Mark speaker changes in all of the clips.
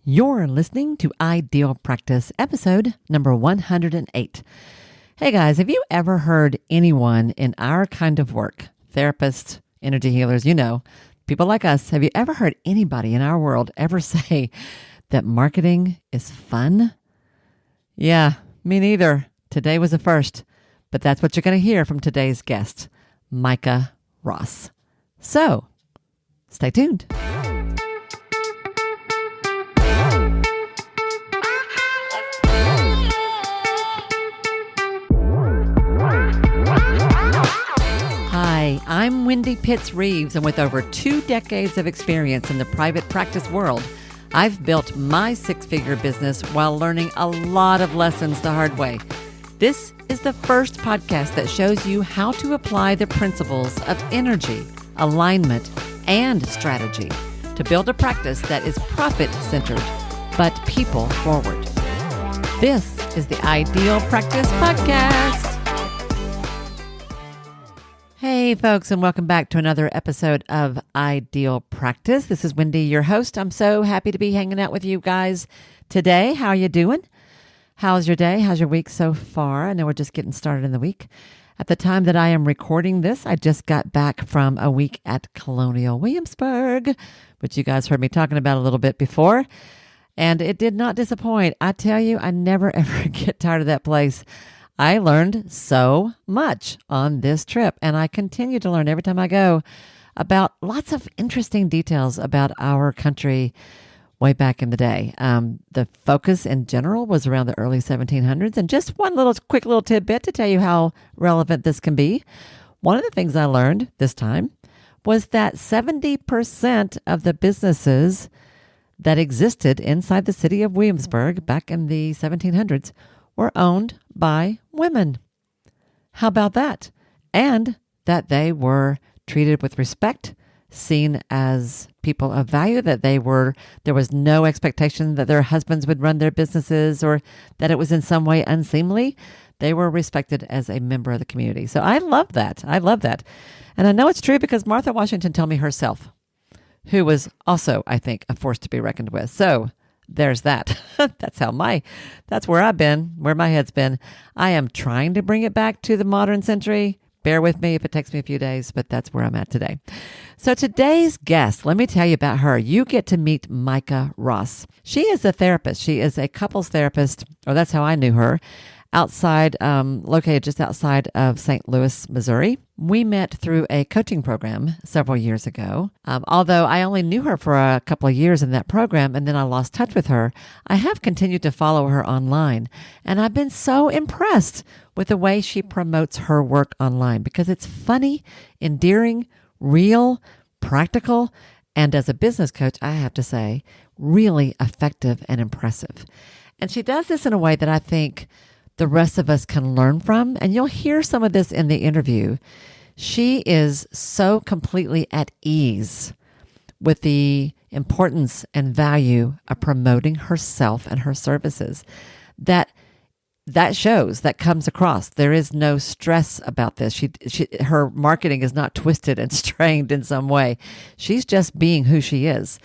Speaker 1: You're listening to Ideal Practice, episode number 108. Hey guys, have you ever heard anyone in our kind of work, therapists, energy healers, people like us, have you ever heard anybody in our world ever say that marketing is fun? Yeah, me neither. Today was a first, but that's what you're going to hear from today's guest, Mika Ross. So, stay tuned. Hi, I'm Wendy Pitts-Reeves, and with over 2 decades of experience in the private practice world, I've built my 6-figure business while learning a lot of lessons the hard way. This is the first podcast that shows you how to apply the principles of energy, alignment, and strategy to build a practice that is profit-centered, but people-forward. This is the Ideal Practice Podcast. Hey folks, and welcome back to another episode of Ideal Practice. This is Wendy, your host. I'm so happy to be hanging out with you guys today. How are you doing? How's your day? How's your week so far? I know we're just getting started in the week. At the time that I am recording this, I just got back from a week at Colonial Williamsburg, which you guys heard me talking about a little bit before, and it did not disappoint. I tell you, I never ever get tired of that place. I learned so much on this trip, and I continue to learn every time I go about lots of interesting details about our country way back in the day. The focus in general was around the early 1700s, and just one quick little tidbit to tell you how relevant this can be. One of the things I learned this time was that 70% of the businesses that existed inside the city of Williamsburg back in the 1700s were owned by women. How about that? And that they were treated with respect, seen as people of value, that there was no expectation that their husbands would run their businesses or that it was in some way unseemly. They were respected as a member of the community. So I love that. I love that. And I know it's true because Martha Washington told me herself, who was also, I think, a force to be reckoned with. So there's that. That's where I've been, where my head's been. I am trying to bring it back to the modern century. Bear with me if it takes me a few days, but that's where I'm at today. So today's guest, let me tell you about her. You get to meet Mika Ross. She is a therapist. She is a couples therapist, or that's how I knew her, located just outside of St. Louis, Missouri. We met through a coaching program several years ago. Although I only knew her for a couple of years in that program, and then I lost touch with her, I have continued to follow her online. And I've been so impressed with the way she promotes her work online because it's funny, endearing, real, practical, and as a business coach, I have to say, really effective and impressive. And she does this in a way that I think the rest of us can learn from. And you'll hear some of this in the interview. She is so completely at ease with the importance and value of promoting herself and her services that shows, that comes across. There is no stress about this. Her marketing is not twisted and strained in some way. She's just being who she is.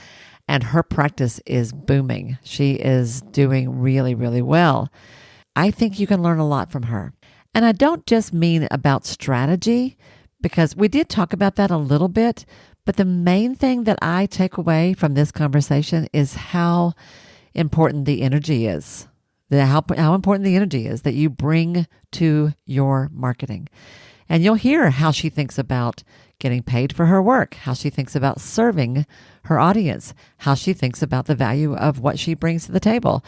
Speaker 1: And her practice is booming. She is doing really, really well. I think you can learn a lot from her. And I don't just mean about strategy, because we did talk about that a little bit, but the main thing that I take away from this conversation is how important the energy is, how important the energy is that you bring to your marketing. And you'll hear how she thinks about getting paid for her work, how she thinks about serving her audience, how she thinks about the value of what she brings to the table,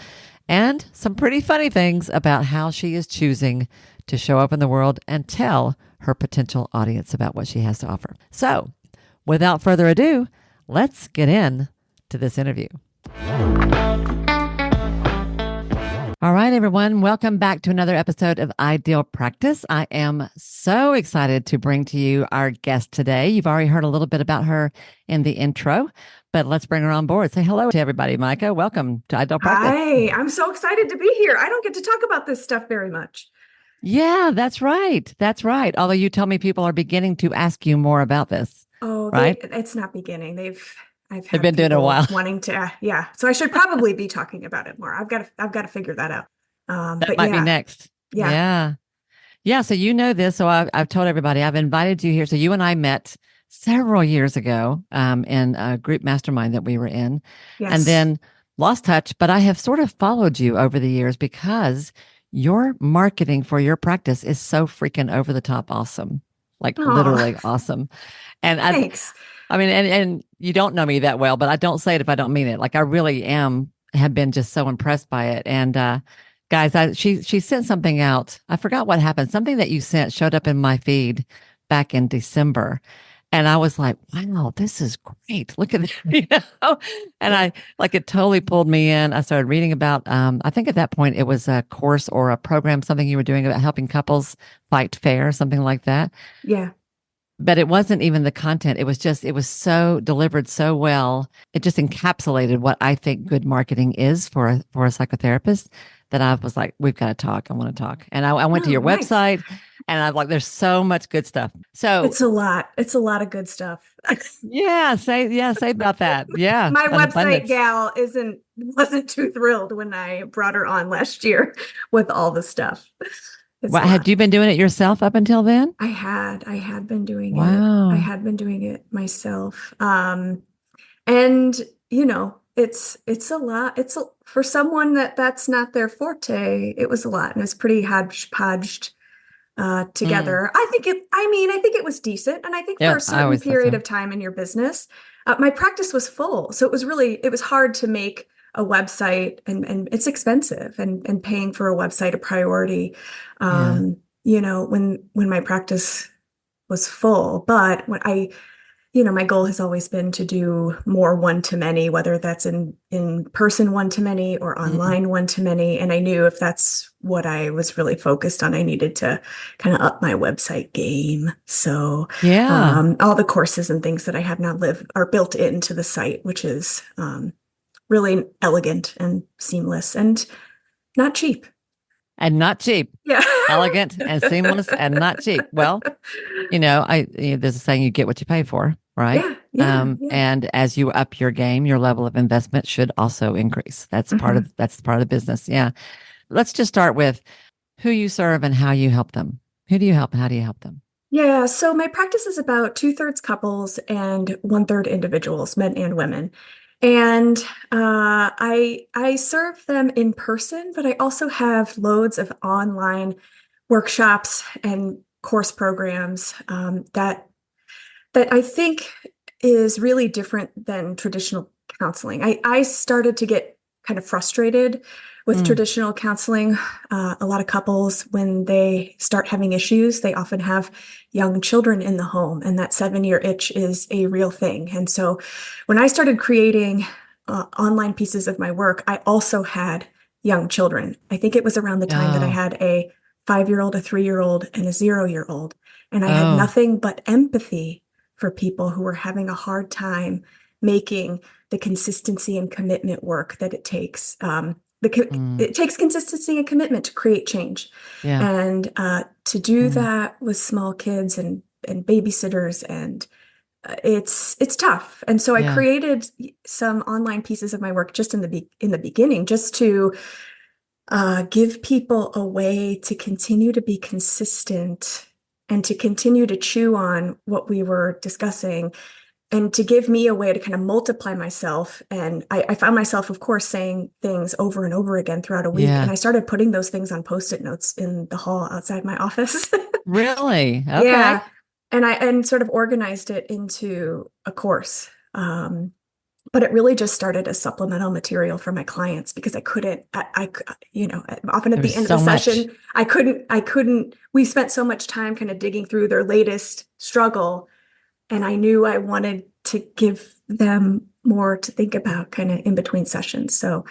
Speaker 1: and some pretty funny things about how she is choosing to show up in the world and tell her potential audience about what she has to offer. So, without further ado, let's get in to this interview. All right, everyone, welcome back to another episode of Ideal Practice. I am so excited to bring to you our guest today. You've already heard a little bit about her in the intro, but let's bring her on board. Say hello to everybody, Mika. Welcome to Ideal Practice.
Speaker 2: Hi, I'm so excited to be here. I don't get to talk about this stuff very much.
Speaker 1: Yeah, that's right. That's right. Although you tell me people are beginning to ask you more about this.
Speaker 2: Oh,
Speaker 1: right?
Speaker 2: It's not beginning. I've
Speaker 1: I've
Speaker 2: had
Speaker 1: been doing it a
Speaker 2: people
Speaker 1: while.
Speaker 2: wanting to, yeah. So I should probably be talking about it more. I've got to figure that out.
Speaker 1: That
Speaker 2: But
Speaker 1: might be
Speaker 2: yeah,
Speaker 1: next.
Speaker 2: yeah,
Speaker 1: Yeah. Yeah. So you know this. So I've told everybody I've invited you here. So you and I met several years ago in a group mastermind that we were in, and
Speaker 2: yes.
Speaker 1: then lost touch. But I have sort of followed you over the years because your marketing for your practice is so freaking over the top awesome. Like
Speaker 2: Oh,
Speaker 1: literally awesome. And
Speaker 2: thanks.
Speaker 1: I mean, and you don't know me that well, but I don't say it if I don't mean it. Like I really have been just so impressed by it. And guys, she sent something out. I forgot what happened. Something that you sent showed up in my feed back in December. And I was like, wow, this is great. Look at this, you know? And I like it totally pulled me in. I started reading about I think at that point it was a course or a program, something you were doing about helping couples fight fair, something like that.
Speaker 2: Yeah.
Speaker 1: But it wasn't even the content. It was just, it was so delivered so well. It just encapsulated what I think good marketing is for a psychotherapist that I was like, we've got to talk. I want to talk. And I went to
Speaker 2: Oh,
Speaker 1: your
Speaker 2: nice.
Speaker 1: website and I'm like, there's so much good stuff. So
Speaker 2: It's a lot. It's a lot of good stuff.
Speaker 1: say about that. Yeah.
Speaker 2: My
Speaker 1: An
Speaker 2: website
Speaker 1: abundance.
Speaker 2: gal wasn't too thrilled when I brought her on last year with all the stuff. It's
Speaker 1: What
Speaker 2: a lot.
Speaker 1: had you been doing it yourself up until then?
Speaker 2: I had been doing it. I
Speaker 1: Wow.
Speaker 2: had been doing it myself. And it's a lot. For someone that's not their forte, it was a lot, and it was pretty hodgepodged
Speaker 1: Mm.
Speaker 2: together. I think it was decent. And I think for
Speaker 1: Yeah,
Speaker 2: a
Speaker 1: I
Speaker 2: certain
Speaker 1: always thought
Speaker 2: period
Speaker 1: so.
Speaker 2: of time in your business, my practice was full. So it was hard to make a website, and it's expensive, and paying for a website a priority,
Speaker 1: Yeah.
Speaker 2: when my practice was full. But my goal has always been to do more one-to-many, whether that's in person one-to-many or
Speaker 1: Mm.
Speaker 2: online one-to-many. And I knew if that's what I was really focused on, I needed to kind of up my website game. So
Speaker 1: Yeah.
Speaker 2: all the courses and things that I have now live are built into the site, which is really elegant and seamless and not cheap.
Speaker 1: And not cheap.
Speaker 2: Yeah.
Speaker 1: Elegant and seamless and not cheap. Well, there's a saying you get what you pay for, right?
Speaker 2: Yeah, yeah, yeah.
Speaker 1: And as you up your game, your level of investment should also increase.
Speaker 2: Mhm.
Speaker 1: That's part of the business. Yeah. Let's just start with who you serve and how you help them. Who do you help and how do you help them?
Speaker 2: Yeah, so my practice is about two-thirds couples and one-third individuals, men and women. And I serve them in person, but I also have loads of online workshops and course programs that I think is really different than traditional counseling. I started to get kind of frustrated with
Speaker 1: Mm.
Speaker 2: traditional counseling. A lot of couples, when they start having issues, they often have young children in the home, and that 7-year itch is a real thing. And so when I started creating online pieces of my work, I also had young children. I think it was around the time that I
Speaker 1: Oh,
Speaker 2: had a 5-year-old, a 3-year-old, and a 0-year-old. And I had
Speaker 1: oh,
Speaker 2: nothing but empathy for people who were having a hard time making the consistency and commitment work that it takes.
Speaker 1: mm,
Speaker 2: It takes consistency and commitment to create change,
Speaker 1: yeah,
Speaker 2: and to do
Speaker 1: mm,
Speaker 2: that with small kids and babysitters, and it's tough. And so I
Speaker 1: yeah,
Speaker 2: created some online pieces of my work just in the beginning, just to give people a way to continue to be consistent and to continue to chew on what we were discussing, and to give me a way to kind of multiply myself. And I found myself, of course, saying things over and over again throughout a week. And
Speaker 1: yeah.
Speaker 2: I started putting those things on post-it notes in the hall outside my office.
Speaker 1: Really? Okay.
Speaker 2: Yeah. And sort of organized it into a course. But it really just started as supplemental material for my clients because I couldn't, often at
Speaker 1: There was
Speaker 2: the end of the
Speaker 1: so much.
Speaker 2: session, we spent so much time kind of digging through their latest struggle. And I knew I wanted to give them more to think about kind of in between sessions. So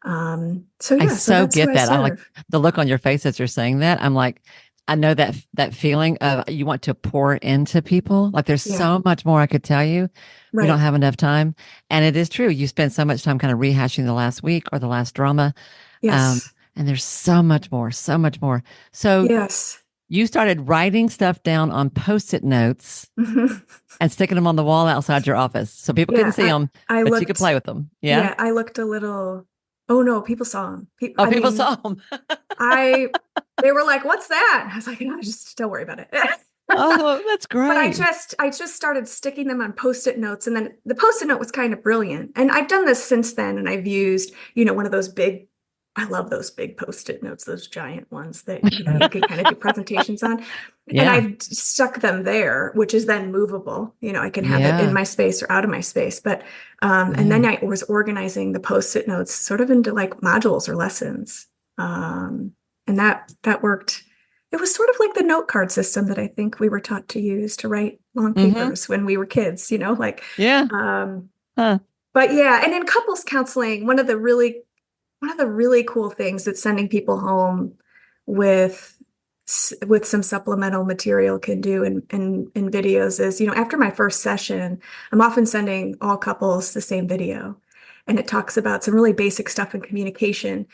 Speaker 1: I
Speaker 2: yeah, so
Speaker 1: so
Speaker 2: that's who
Speaker 1: get
Speaker 2: I
Speaker 1: that. I like
Speaker 2: serve.
Speaker 1: the look on your face as you're saying that. I'm like, I know that feeling of you want to pour into people. Like there's
Speaker 2: Yeah,
Speaker 1: so much more I could tell you. We don't
Speaker 2: right.
Speaker 1: have enough time. And it is true. You spend so much time kind of rehashing the last week or the last drama. Um,
Speaker 2: Yes.
Speaker 1: and there's so much more, so much more. So
Speaker 2: Yes.
Speaker 1: You started writing stuff down on Post-it notes
Speaker 2: Mhm.
Speaker 1: and sticking them on the wall outside your office so people couldn't
Speaker 2: Yeah,
Speaker 1: see them,
Speaker 2: I
Speaker 1: but you could
Speaker 2: looked,
Speaker 1: play with them. Yeah.
Speaker 2: yeah, I looked a little, oh no, people saw him.
Speaker 1: Oh,
Speaker 2: I
Speaker 1: people
Speaker 2: mean,
Speaker 1: saw them.
Speaker 2: I, they were like, what's that? I was like, no, just don't worry about it.
Speaker 1: Oh, that's
Speaker 2: But
Speaker 1: great.
Speaker 2: I just started sticking them on post-it notes, and then the post-it note was kind of brilliant. And I've done this since then, and I've used, one of those big, I love those big post-it notes, those giant ones that, you can kind of do presentations on. And
Speaker 1: Yeah.
Speaker 2: I've stuck them there, which is then movable. I can have it in
Speaker 1: Yeah.
Speaker 2: my space or out of my space. But and
Speaker 1: Yeah.
Speaker 2: then I was organizing the post-it notes sort of into like modules or lessons. Um, and that worked. It was sort of like the note card system that I think we were taught to use to write long
Speaker 1: Mm-hmm.
Speaker 2: papers when we were kids, like
Speaker 1: Yeah.
Speaker 2: um
Speaker 1: Huh.
Speaker 2: but yeah, and in couples counseling, one of the really cool things that sending people home with with some supplemental material can do in videos is, after my first session, I'm often sending all couples the same video. And it talks about some really basic stuff in communication.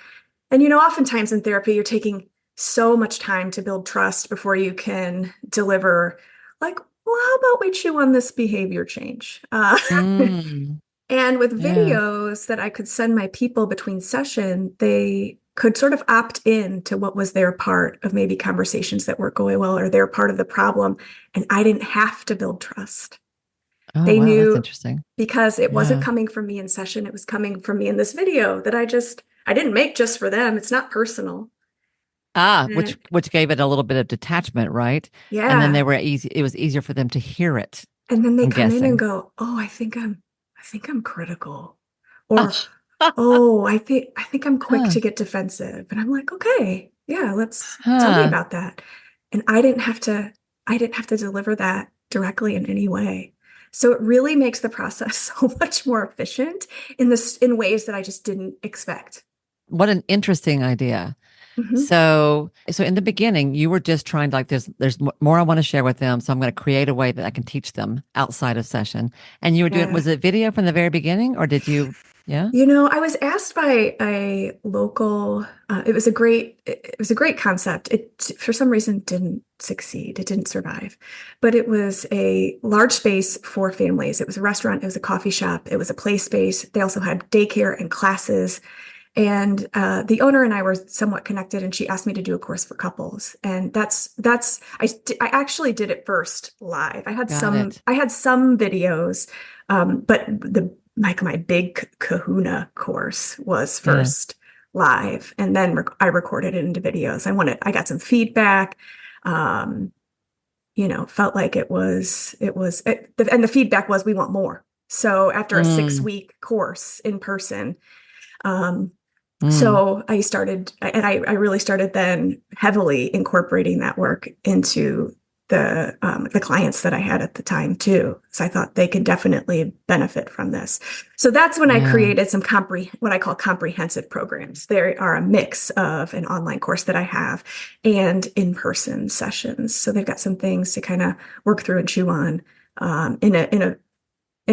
Speaker 2: And oftentimes in therapy, you're taking so much time to build trust before you can deliver, like, well, how about we chew on this behavior change?
Speaker 1: Mm.
Speaker 2: And with
Speaker 1: Yeah.
Speaker 2: videos that I could send my people between session, they could sort of opt in to what was their part of maybe conversations that weren't going well or their part of the problem. And I didn't have to build trust.
Speaker 1: Oh,
Speaker 2: They
Speaker 1: wow. That's
Speaker 2: knew
Speaker 1: interesting.
Speaker 2: because it wasn't
Speaker 1: Yeah.
Speaker 2: coming from me in session, it was coming from me in this video that I didn't make just for them. It's not personal.
Speaker 1: Ah, which
Speaker 2: And
Speaker 1: which gave it a little bit of detachment, right? And then they
Speaker 2: yeah.
Speaker 1: were easy. It was easier for them to hear it.
Speaker 2: And then they
Speaker 1: I'm
Speaker 2: come in and
Speaker 1: guessing.
Speaker 2: go, "Oh, I think I'm critical." Or, "Oh, I think I'm quick
Speaker 1: Huh.
Speaker 2: to get defensive." And I'm like, "Okay, yeah, let's tell me
Speaker 1: Huh.
Speaker 2: about that." And I didn't have to deliver that directly in any way. So it really makes the process so much more efficient in ways that I just didn't expect.
Speaker 1: What an interesting idea.
Speaker 2: Mhm.
Speaker 1: So in the beginning, you were just trying to like, there's more I want to share with them. So I'm going to create a way that I can teach them outside of session. And you were doing,
Speaker 2: Yeah.
Speaker 1: was it video from the very beginning or did you? Yeah.
Speaker 2: I was asked by a local, it was a great concept. It, for some reason, didn't succeed. It didn't survive, but it was a large space for families. It was a restaurant, it was a coffee shop, it was a play space. They also had daycare and classes. And the owner and I were somewhat connected, and she asked me to do a course for couples. And I actually did it first live. I had
Speaker 1: Got
Speaker 2: some
Speaker 1: it.
Speaker 2: I had some videos, but my big Kahuna course was
Speaker 1: Yeah.
Speaker 2: first live, and then I recorded it into videos. I got some feedback. Um, felt like and the feedback was we want more. So after a six
Speaker 1: Mm,
Speaker 2: week course in person. Um,
Speaker 1: mm,
Speaker 2: so I really started then heavily incorporating that work into the clients that I had at the time too. So I thought they could definitely benefit from this. So that's when I
Speaker 1: yeah.
Speaker 2: created some what I call comprehensive programs. There are a mix of an online course that I have and in-person sessions. So they've got some things to kind of work through and chew on in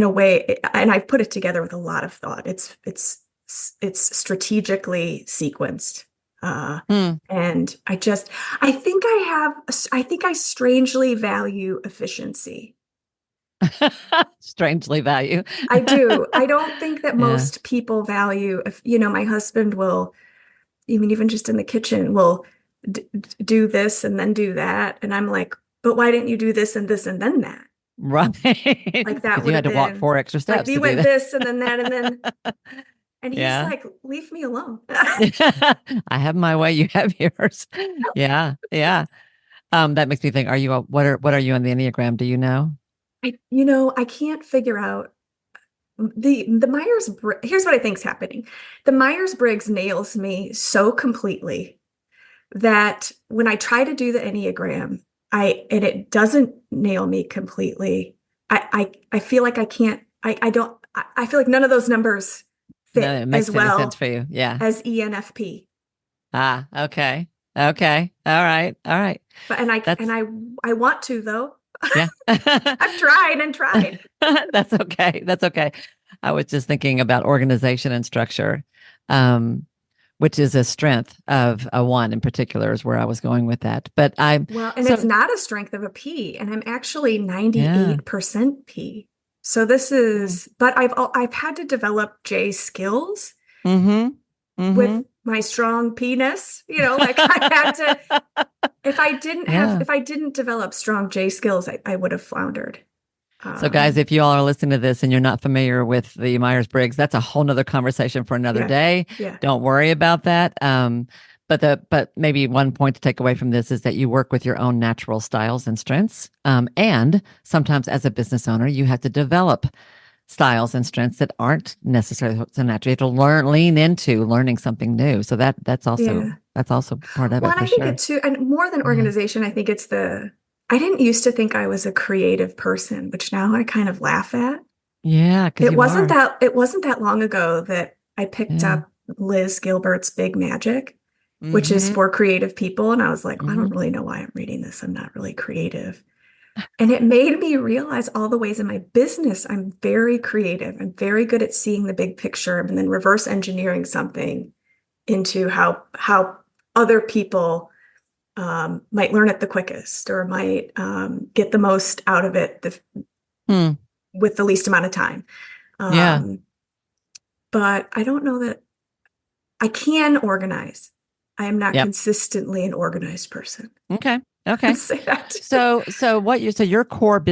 Speaker 2: a way, and I put it together with a lot of thought. It's strategically sequenced. Uh,
Speaker 1: Mm.
Speaker 2: and I think I strangely value efficiency.
Speaker 1: Strangely value.
Speaker 2: I do. I don't think that
Speaker 1: Yeah.
Speaker 2: most people value, if, my husband will, even just in the kitchen, will do this and then do that. And I'm like, but why didn't you do this and then that?
Speaker 1: Right.
Speaker 2: Like that
Speaker 1: Because you
Speaker 2: would
Speaker 1: had
Speaker 2: have
Speaker 1: to walk
Speaker 2: been
Speaker 1: four extra
Speaker 2: like,
Speaker 1: steps
Speaker 2: you
Speaker 1: to do
Speaker 2: went
Speaker 1: that.
Speaker 2: this and then that and then. And he's
Speaker 1: Yeah.
Speaker 2: like, leave me alone.
Speaker 1: I have my way, you have yours. Yeah. Yeah. That makes me think, what are you on the Enneagram? Do you know?
Speaker 2: I can't figure out the here's what I think's happening. The Myers-Briggs nails me so completely that when I try to do the Enneagram, and it doesn't nail me completely. I feel like I can't, I don't, I feel like none of those numbers
Speaker 1: No,
Speaker 2: fit
Speaker 1: it
Speaker 2: as
Speaker 1: makes any sense
Speaker 2: well
Speaker 1: for you. Yeah.
Speaker 2: as ENFP.
Speaker 1: Ah, okay. Okay. All right. All right.
Speaker 2: But and I and
Speaker 1: That's
Speaker 2: I I want to though.
Speaker 1: yeah.
Speaker 2: I've tried and tried.
Speaker 1: That's okay. That's okay. I was just thinking about organization and structure. Um, which is a strength of a one in particular is where I was going with that. But
Speaker 2: Well, and it's
Speaker 1: so
Speaker 2: not a strength of a P, and I'm actually
Speaker 1: yeah.
Speaker 2: 98% P. So this is, but I've had to develop J skills
Speaker 1: Mm-hmm.
Speaker 2: with
Speaker 1: Mm-hmm.
Speaker 2: my strong P-ness. Like I had to,
Speaker 1: Yeah.
Speaker 2: if I didn't develop strong J skills, I would have floundered.
Speaker 1: So, guys,
Speaker 2: Um,
Speaker 1: if you all are listening to this and you're not familiar with the Myers-Briggs, that's a whole nother conversation for another
Speaker 2: yeah,
Speaker 1: day.
Speaker 2: yeah,
Speaker 1: Don't worry about that. But maybe one point to take away from this is that you work with your own natural styles and strengths. And sometimes as a business owner, you have to develop styles and strengths that aren't necessarily so natural. You have to lean into learning something new. So
Speaker 2: yeah.
Speaker 1: that's also part of
Speaker 2: Well,
Speaker 1: it
Speaker 2: and I
Speaker 1: for
Speaker 2: think
Speaker 1: sure.
Speaker 2: it too, and more than
Speaker 1: Yeah.
Speaker 2: organization, I think I didn't used to think I was a creative person, which now I kind of laugh at.
Speaker 1: Yeah, because you are.
Speaker 2: It wasn't that long ago that I picked
Speaker 1: Yeah.
Speaker 2: up Liz Gilbert's Big Magic, which is
Speaker 1: Mm-hmm.
Speaker 2: for creative people. And I was like, I don't
Speaker 1: Mm-hmm.
Speaker 2: really know why I'm reading this. I'm not really creative. And it made me realize all the ways in my business I'm very creative. I'm very good at seeing the big picture and then reverse engineering something into how other people might learn it the quickest or might get the most out of it
Speaker 1: Hmm.
Speaker 2: with the least amount of time.
Speaker 1: Yeah.
Speaker 2: Um, but I don't know that I can organize. I am not
Speaker 1: Yep.
Speaker 2: consistently an organized person.
Speaker 1: Okay. Okay.
Speaker 2: Let's say that.
Speaker 1: So your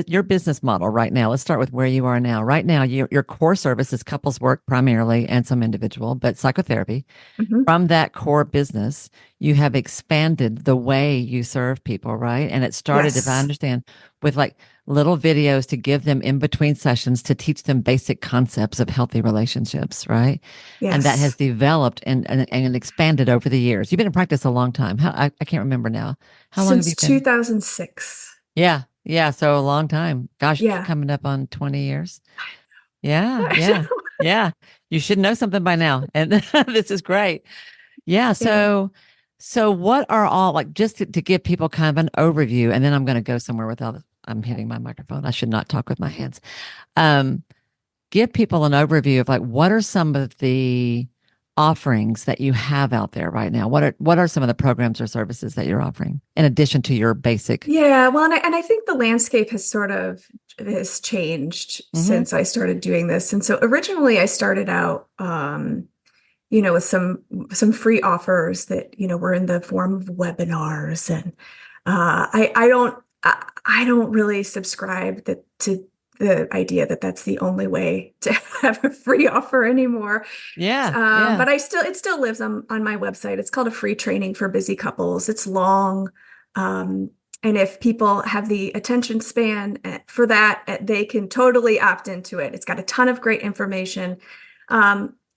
Speaker 1: your business model right now, let's start with where you are now. Right now, your core service is couples work primarily and some individual, but psychotherapy.
Speaker 2: Mhm.
Speaker 1: From that core business, you have expanded the way you serve people, right? And it started, if I
Speaker 2: Yes.
Speaker 1: understand, with like little videos to give them in between sessions to teach them basic concepts of healthy relationships, right? And that has
Speaker 2: Yes.
Speaker 1: developed and expanded over the years. You've been in practice a long time. I can't remember now. How long have
Speaker 2: Since
Speaker 1: you been?
Speaker 2: 2006.
Speaker 1: Yeah. Yeah. So a long time. Gosh,
Speaker 2: Yeah.
Speaker 1: coming up on 20 years. Yeah. Yeah. Yeah. You should know something by now. And this is great. Yeah.
Speaker 2: Yeah.
Speaker 1: So what are all like just to give people kind of an overview, and then I'm going to go somewhere without I'm hitting my microphone. I should not talk with my hands. Um, give people an overview of like what are some of the offerings that you have out there right now? What are some of the programs or services that you're offering in addition to your basic?
Speaker 2: Yeah. Well, and I think the landscape has sort of has changed
Speaker 1: Mm-hmm.
Speaker 2: since I started doing this. And so originally I started out with some free offers that, were in the form of webinars. And I don't really subscribe to the idea that that's the only way to have a free offer anymore.
Speaker 1: Yeah. Yeah.
Speaker 2: But it still lives on my website. It's called a free training for busy couples. It's long. Um, and if people have the attention span for that, they can totally opt into it. It's got a ton of great information.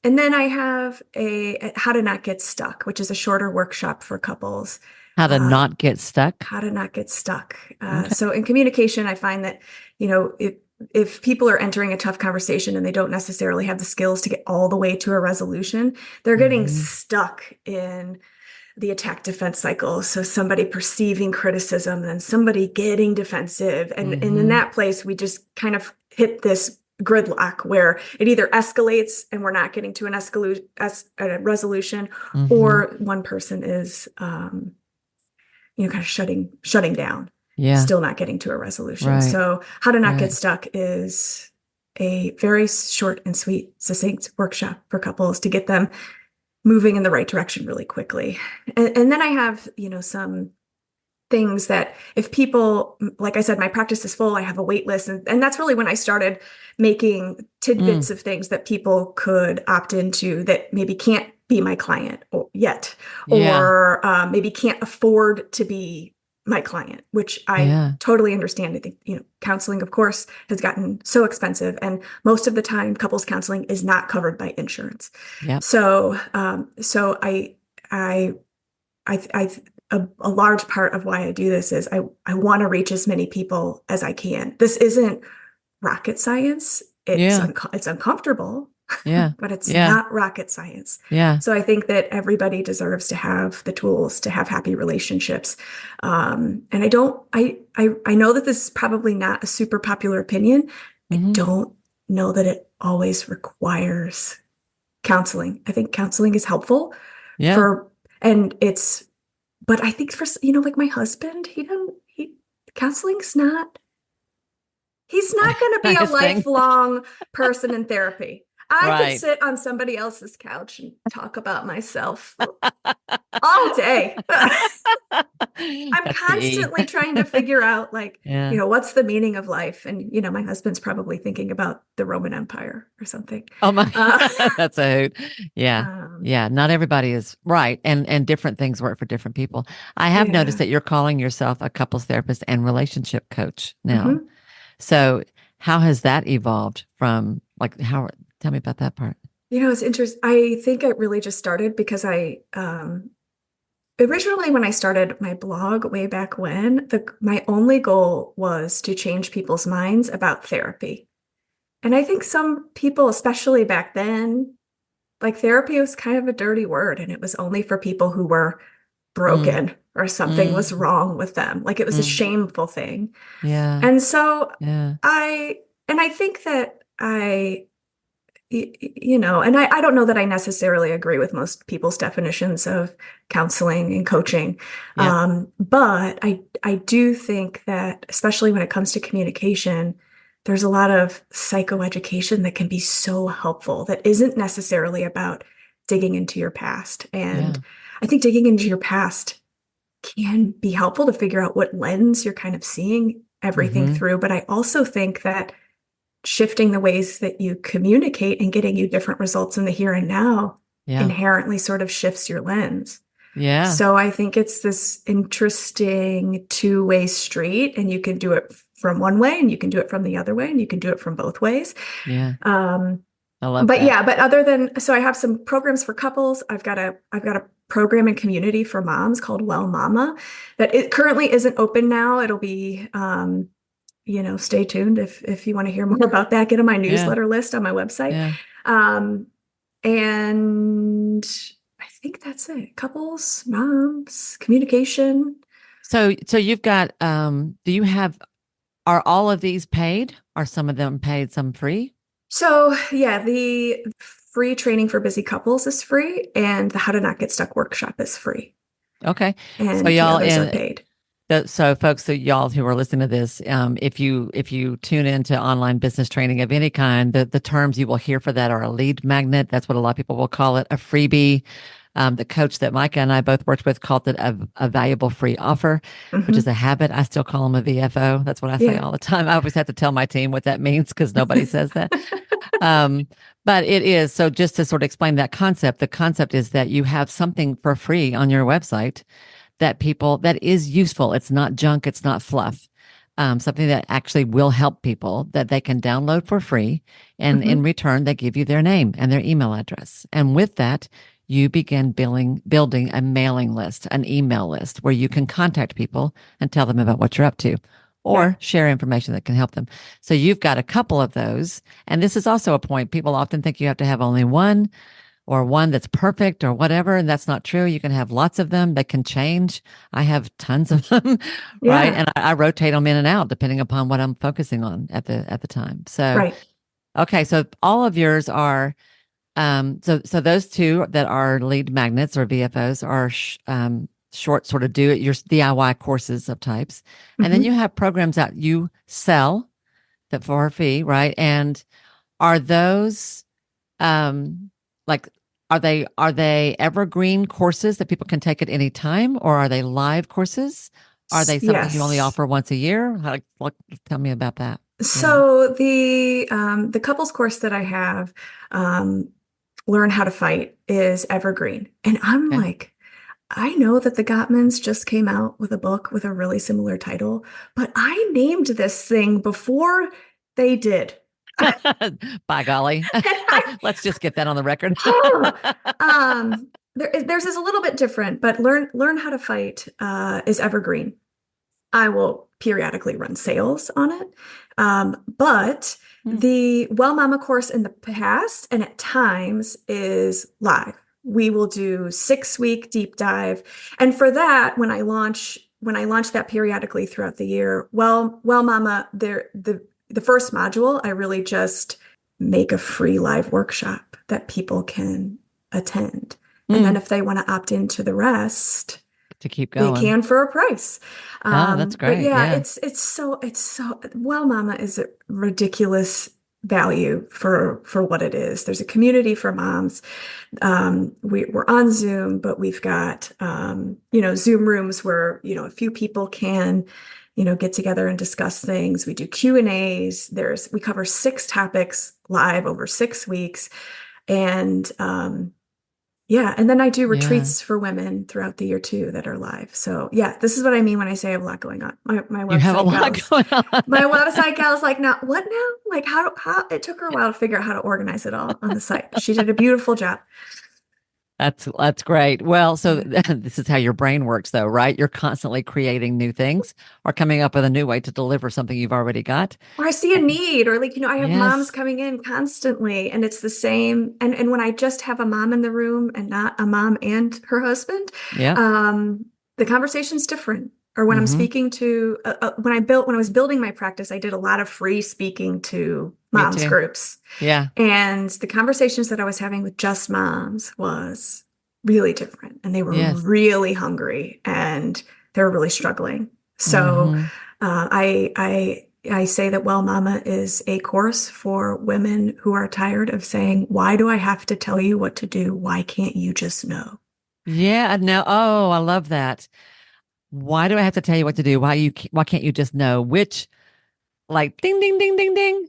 Speaker 2: And then I have a how to not get stuck, which is a shorter workshop for couples.
Speaker 1: How to
Speaker 2: Uh,
Speaker 1: not get stuck.
Speaker 2: how to not get stuck.
Speaker 1: Okay.
Speaker 2: So in communication, I find that, if people are entering a tough conversation and they don't necessarily have the skills to get all the way to a resolution, they're getting
Speaker 1: Mm-hmm.
Speaker 2: stuck in the attack defense cycle. So somebody perceiving criticism, then somebody getting defensive. And in
Speaker 1: Mm-hmm.
Speaker 2: that place, we just kind of hit this gridlock where it either escalates and we're not getting to a resolution,
Speaker 1: Mm-hmm.
Speaker 2: or one person is kind of shutting down,
Speaker 1: Yeah.
Speaker 2: still not getting to a resolution.
Speaker 1: Right.
Speaker 2: So how to not get
Speaker 1: Right.
Speaker 2: stuck is a very short and sweet, succinct workshop for couples to get them moving in the right direction really quickly. And then I have, some things that if people, like I said, my practice is full, I have a wait list. And that's really when I started making
Speaker 1: Mm.
Speaker 2: tidbits of things that people could opt into that maybe can't be my client yet,
Speaker 1: Yeah.
Speaker 2: or maybe can't afford to be my client, which I
Speaker 1: Yeah.
Speaker 2: totally understand. I think, counseling, of course, has gotten so expensive. And most of the time, couples counseling is not covered by insurance.
Speaker 1: Yep.
Speaker 2: So I a large part of why I do this is I want to reach as many people as I can. This isn't rocket science.
Speaker 1: Yeah.
Speaker 2: It's uncomfortable,
Speaker 1: Yeah.
Speaker 2: but it's
Speaker 1: Yeah.
Speaker 2: not rocket science.
Speaker 1: Yeah.
Speaker 2: So I think that everybody deserves to have the tools to have happy relationships. And I know that this is probably not a super popular opinion. I
Speaker 1: Mm-hmm.
Speaker 2: don't know that it always requires counseling. I think counseling is helpful,
Speaker 1: Yeah.
Speaker 2: for, and it's, but I think for, like my husband, counseling's not, he's not going to be a
Speaker 1: Nice thing.
Speaker 2: lifelong person in therapy. I could
Speaker 1: Right.
Speaker 2: sit on somebody else's couch and talk about myself all day. I'm
Speaker 1: That's the E.
Speaker 2: constantly trying to figure out, like,
Speaker 1: Yeah.
Speaker 2: what's the meaning of life? And, my husband's probably thinking about the Roman Empire or something.
Speaker 1: Oh my,
Speaker 2: Uh,
Speaker 1: that's a hoot. Yeah.
Speaker 2: um,
Speaker 1: Yeah. Not everybody is right. And different things work for different people. I have noticed
Speaker 2: yeah.
Speaker 1: that you're calling yourself a couples therapist and relationship coach now.
Speaker 2: hmm
Speaker 1: So how has that evolved from like tell me about that part.
Speaker 2: It's interesting. I think it really just started because originally when I started my blog way back when, my only goal was to change people's minds about therapy. And I think some people, especially back then, like therapy was kind of a dirty word, and it was only for people who were
Speaker 1: Mm,
Speaker 2: broken or something was
Speaker 1: mm,
Speaker 2: wrong with them. Like it was a
Speaker 1: mm.
Speaker 2: shameful thing.
Speaker 1: Yeah.
Speaker 2: And so
Speaker 1: Yeah.
Speaker 2: I think that and I don't know that I necessarily agree with most people's definitions of counseling and coaching.
Speaker 1: Yep.
Speaker 2: But I do think that, especially when it comes to communication, there's a lot of psychoeducation that can be so helpful that isn't necessarily about digging into your past. And
Speaker 1: Yeah.
Speaker 2: I think digging into your past can be helpful to figure out what lens you're kind of seeing everything
Speaker 1: Mm-hmm.
Speaker 2: through. But I also think that shifting the ways that you communicate and getting you different results in the here and now
Speaker 1: Yeah.
Speaker 2: inherently sort of shifts your lens.
Speaker 1: Yeah.
Speaker 2: So I think it's this interesting two-way street, and you can do it from one way and you can do it from the other way and you can do it from both ways.
Speaker 1: Yeah.
Speaker 2: Um,
Speaker 1: I love
Speaker 2: but
Speaker 1: that.
Speaker 2: yeah, but so I have some programs for couples. I've got a program and community for moms called Well Mama that it currently isn't open now. It'll be stay tuned if you want to hear more about that. Get on my
Speaker 1: Yeah.
Speaker 2: newsletter list on my website.
Speaker 1: Yeah.
Speaker 2: Um, and I think that's it. Couples, moms, communication.
Speaker 1: So you've got do you have are all of these paid? Are some of them paid, some free?
Speaker 2: So yeah, the free training for busy couples is free, and the How to Not Get Stuck workshop is free,
Speaker 1: Okay. So
Speaker 2: and the
Speaker 1: y'all
Speaker 2: others are
Speaker 1: and
Speaker 2: paid.
Speaker 1: so folks, so y'all who are listening to this, if you tune into online business training of any kind, the terms you will hear for that are a lead magnet. That's what a lot of people will call it, a freebie. The coach that Micah and I both worked with called it a valuable free offer, which is
Speaker 2: hmm
Speaker 1: a habit. I still call them a VFO. That's what I say
Speaker 2: Yeah.
Speaker 1: all the time. I always have to tell my team what that means because nobody says that. Um, but it is so just to sort of explain that concept, the concept is that you have something for free on your website that is useful. It's not junk, it's not fluff. Something that actually will help people that they can download for free. And in
Speaker 2: hmm
Speaker 1: return, they give you their name and their email address. And with that, you begin building a mailing list, an email list where you can contact people and tell them about what you're up to
Speaker 2: Yeah.
Speaker 1: or share information that can help them. So you've got a couple of those. And this is also a point. People often think you have to have only one or one that's perfect or whatever. And that's not true. You can have lots of them that can change. I have tons of them, right?
Speaker 2: Yeah.
Speaker 1: And I rotate them in and out depending upon what I'm focusing on at the time. So,
Speaker 2: Right.
Speaker 1: okay. So all of yours are, so those two that are lead magnets or VFOs are, short sort of do it your DIY courses of types. And then you
Speaker 2: hmm
Speaker 1: have programs that you sell that for a fee, right? And are those, um, like, are they evergreen courses that people can take at any time, or are they live courses? Are they something you only
Speaker 2: Yes.
Speaker 1: offer once a year? Tell me about that. Yeah.
Speaker 2: So the couples course that I have, um, Learn How to Fight, is evergreen. And I'm
Speaker 1: Okay.
Speaker 2: like, I know that the Gottmans just came out with a book with a really similar title, but I named this thing before they did. And
Speaker 1: By golly,
Speaker 2: I,
Speaker 1: let's just get that on the record.
Speaker 2: oh, theirs is a little bit different, but Learn How to Fight is evergreen. I will periodically run sales on it. But
Speaker 1: Hmm.
Speaker 2: the Well Mama course in the past and at times is live. We will do 6-week deep dive. And for that, when I launch that periodically throughout the year, Well Mama, the first module, I really just make a free live workshop that people can attend. And then
Speaker 1: Mm,
Speaker 2: if they want to opt into the rest,
Speaker 1: to keep
Speaker 2: they
Speaker 1: going.
Speaker 2: can for a price.
Speaker 1: Oh, that's
Speaker 2: But
Speaker 1: great.
Speaker 2: yeah,
Speaker 1: Yeah.
Speaker 2: it's so Well Mama is a ridiculous value for what it is. There's a community for moms. We're on Zoom, but we've got Zoom rooms where a few people can get together and discuss things. We do Q&As. We cover 6 topics live over 6 weeks, and yeah, and then I do
Speaker 1: Yeah.
Speaker 2: retreats for women throughout the year too that are live. So yeah, this is what I mean when I say I have a lot going on. My
Speaker 1: You have a
Speaker 2: website
Speaker 1: lot
Speaker 2: gals,
Speaker 1: going on.
Speaker 2: my website gal's like, now what now? Like how it took her a while to figure out how to organize it all on the site. She did a beautiful job.
Speaker 1: That's great. Well, so
Speaker 2: Yeah.
Speaker 1: this is how your brain works though, right? You're constantly creating new things or coming up with a new way to deliver something you've already got.
Speaker 2: Or I see a
Speaker 1: And
Speaker 2: need, or like, I have moms
Speaker 1: yes.
Speaker 2: coming in constantly, and it's the same. And when I just have a mom in the room and not a mom and her husband,
Speaker 1: Yep.
Speaker 2: um, the conversation's different. Or when I'm
Speaker 1: Mm-hmm.
Speaker 2: speaking to, when I was building my practice, I did a lot of free speaking to
Speaker 1: Me
Speaker 2: moms
Speaker 1: too.
Speaker 2: groups.
Speaker 1: Yeah.
Speaker 2: And the conversations that I was having with just moms was really different. And they were
Speaker 1: Yes.
Speaker 2: really hungry and they were really struggling. So
Speaker 1: Mm-hmm.
Speaker 2: I say that Well Mama is a course for women who are tired of saying, why do I have to tell you what to do? Why can't you just know?
Speaker 1: Yeah. No. Oh, I love that. Why do I have to tell you what to do? Why can't you just know? Which like ding ding ding ding ding.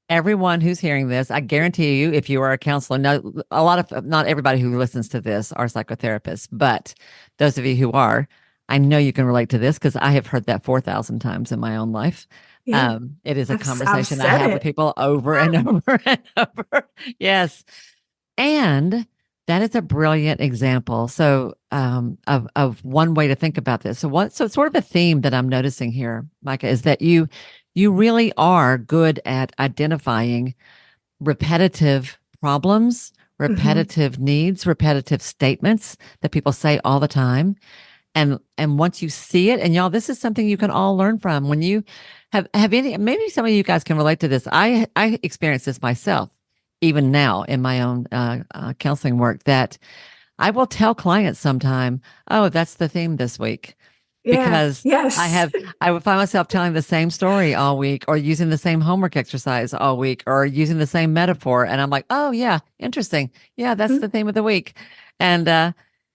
Speaker 1: Everyone who's hearing this, I guarantee you, if you are a counselor, no, a lot of not everybody who listens to this are psychotherapists, but those of you who are, I know you can relate to this because I have heard that 4,000 times in my own life.
Speaker 2: Yeah,
Speaker 1: It is a
Speaker 2: I've
Speaker 1: conversation I
Speaker 2: said
Speaker 1: have with
Speaker 2: it.
Speaker 1: people over and over and over. Yes. And that is a brilliant example. So, of one way to think about this. So it's sort of a theme that I'm noticing here, Micah, is that you really are good at identifying repetitive problems,
Speaker 2: Hmm.
Speaker 1: repetitive needs, repetitive statements that people say all the time. And once you see it, and y'all, this is something you can all learn from. When you have any, maybe some of you guys can relate to this. I experience this myself, even now in my own counseling work, that I will tell clients sometime, oh, that's the theme this week,
Speaker 2: Yeah,
Speaker 1: because I
Speaker 2: yes.
Speaker 1: have I would find myself telling the same story all week or using the same homework exercise all week or using the same metaphor. And I'm like, oh yeah, interesting. Yeah, that's the theme of the week. And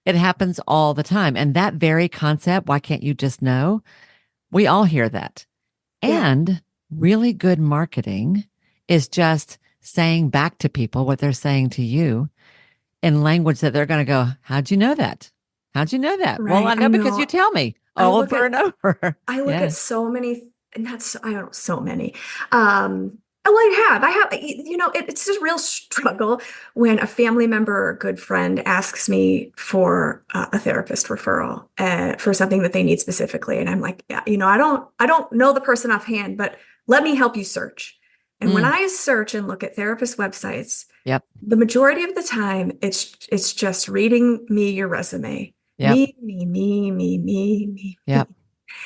Speaker 1: it happens all the time. And that very concept, why can't you just know? We all hear that.
Speaker 2: Yeah,
Speaker 1: And really good marketing is just saying back to people what they're saying to you in language that they're going to go, how'd you know that? How'd you know that? Well, I
Speaker 2: right. I
Speaker 1: know because you
Speaker 2: know.
Speaker 1: tell me
Speaker 2: I look
Speaker 1: over
Speaker 2: at
Speaker 1: and over.
Speaker 2: I look at
Speaker 1: Yeah.
Speaker 2: so many, and that's, I don't know, so many. Well, it's a real struggle when a family member or a good friend asks me for a therapist referral for something that they need specifically. And I'm like, yeah, I don't know the person offhand, but let me help you search. And when
Speaker 1: Mm,
Speaker 2: I search and look at therapist websites,
Speaker 1: yep.
Speaker 2: the majority of the time, it's just reading me your resume.
Speaker 1: Yep.
Speaker 2: Me.
Speaker 1: Yep.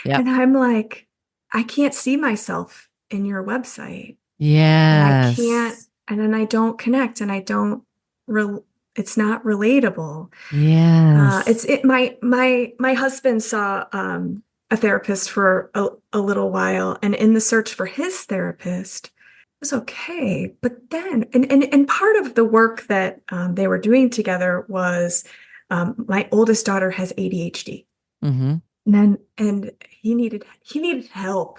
Speaker 1: Yep.
Speaker 2: And I'm like, I can't see myself in your website. And I can't,
Speaker 1: Yes.
Speaker 2: and then I don't connect and I don't real it's not relatable.
Speaker 1: Yes.
Speaker 2: My husband saw a therapist for a little while, and in the search for his therapist, it was okay. But then, and part of the work that they were doing together was my oldest daughter has ADHD.
Speaker 1: Hmm.
Speaker 2: And he needed help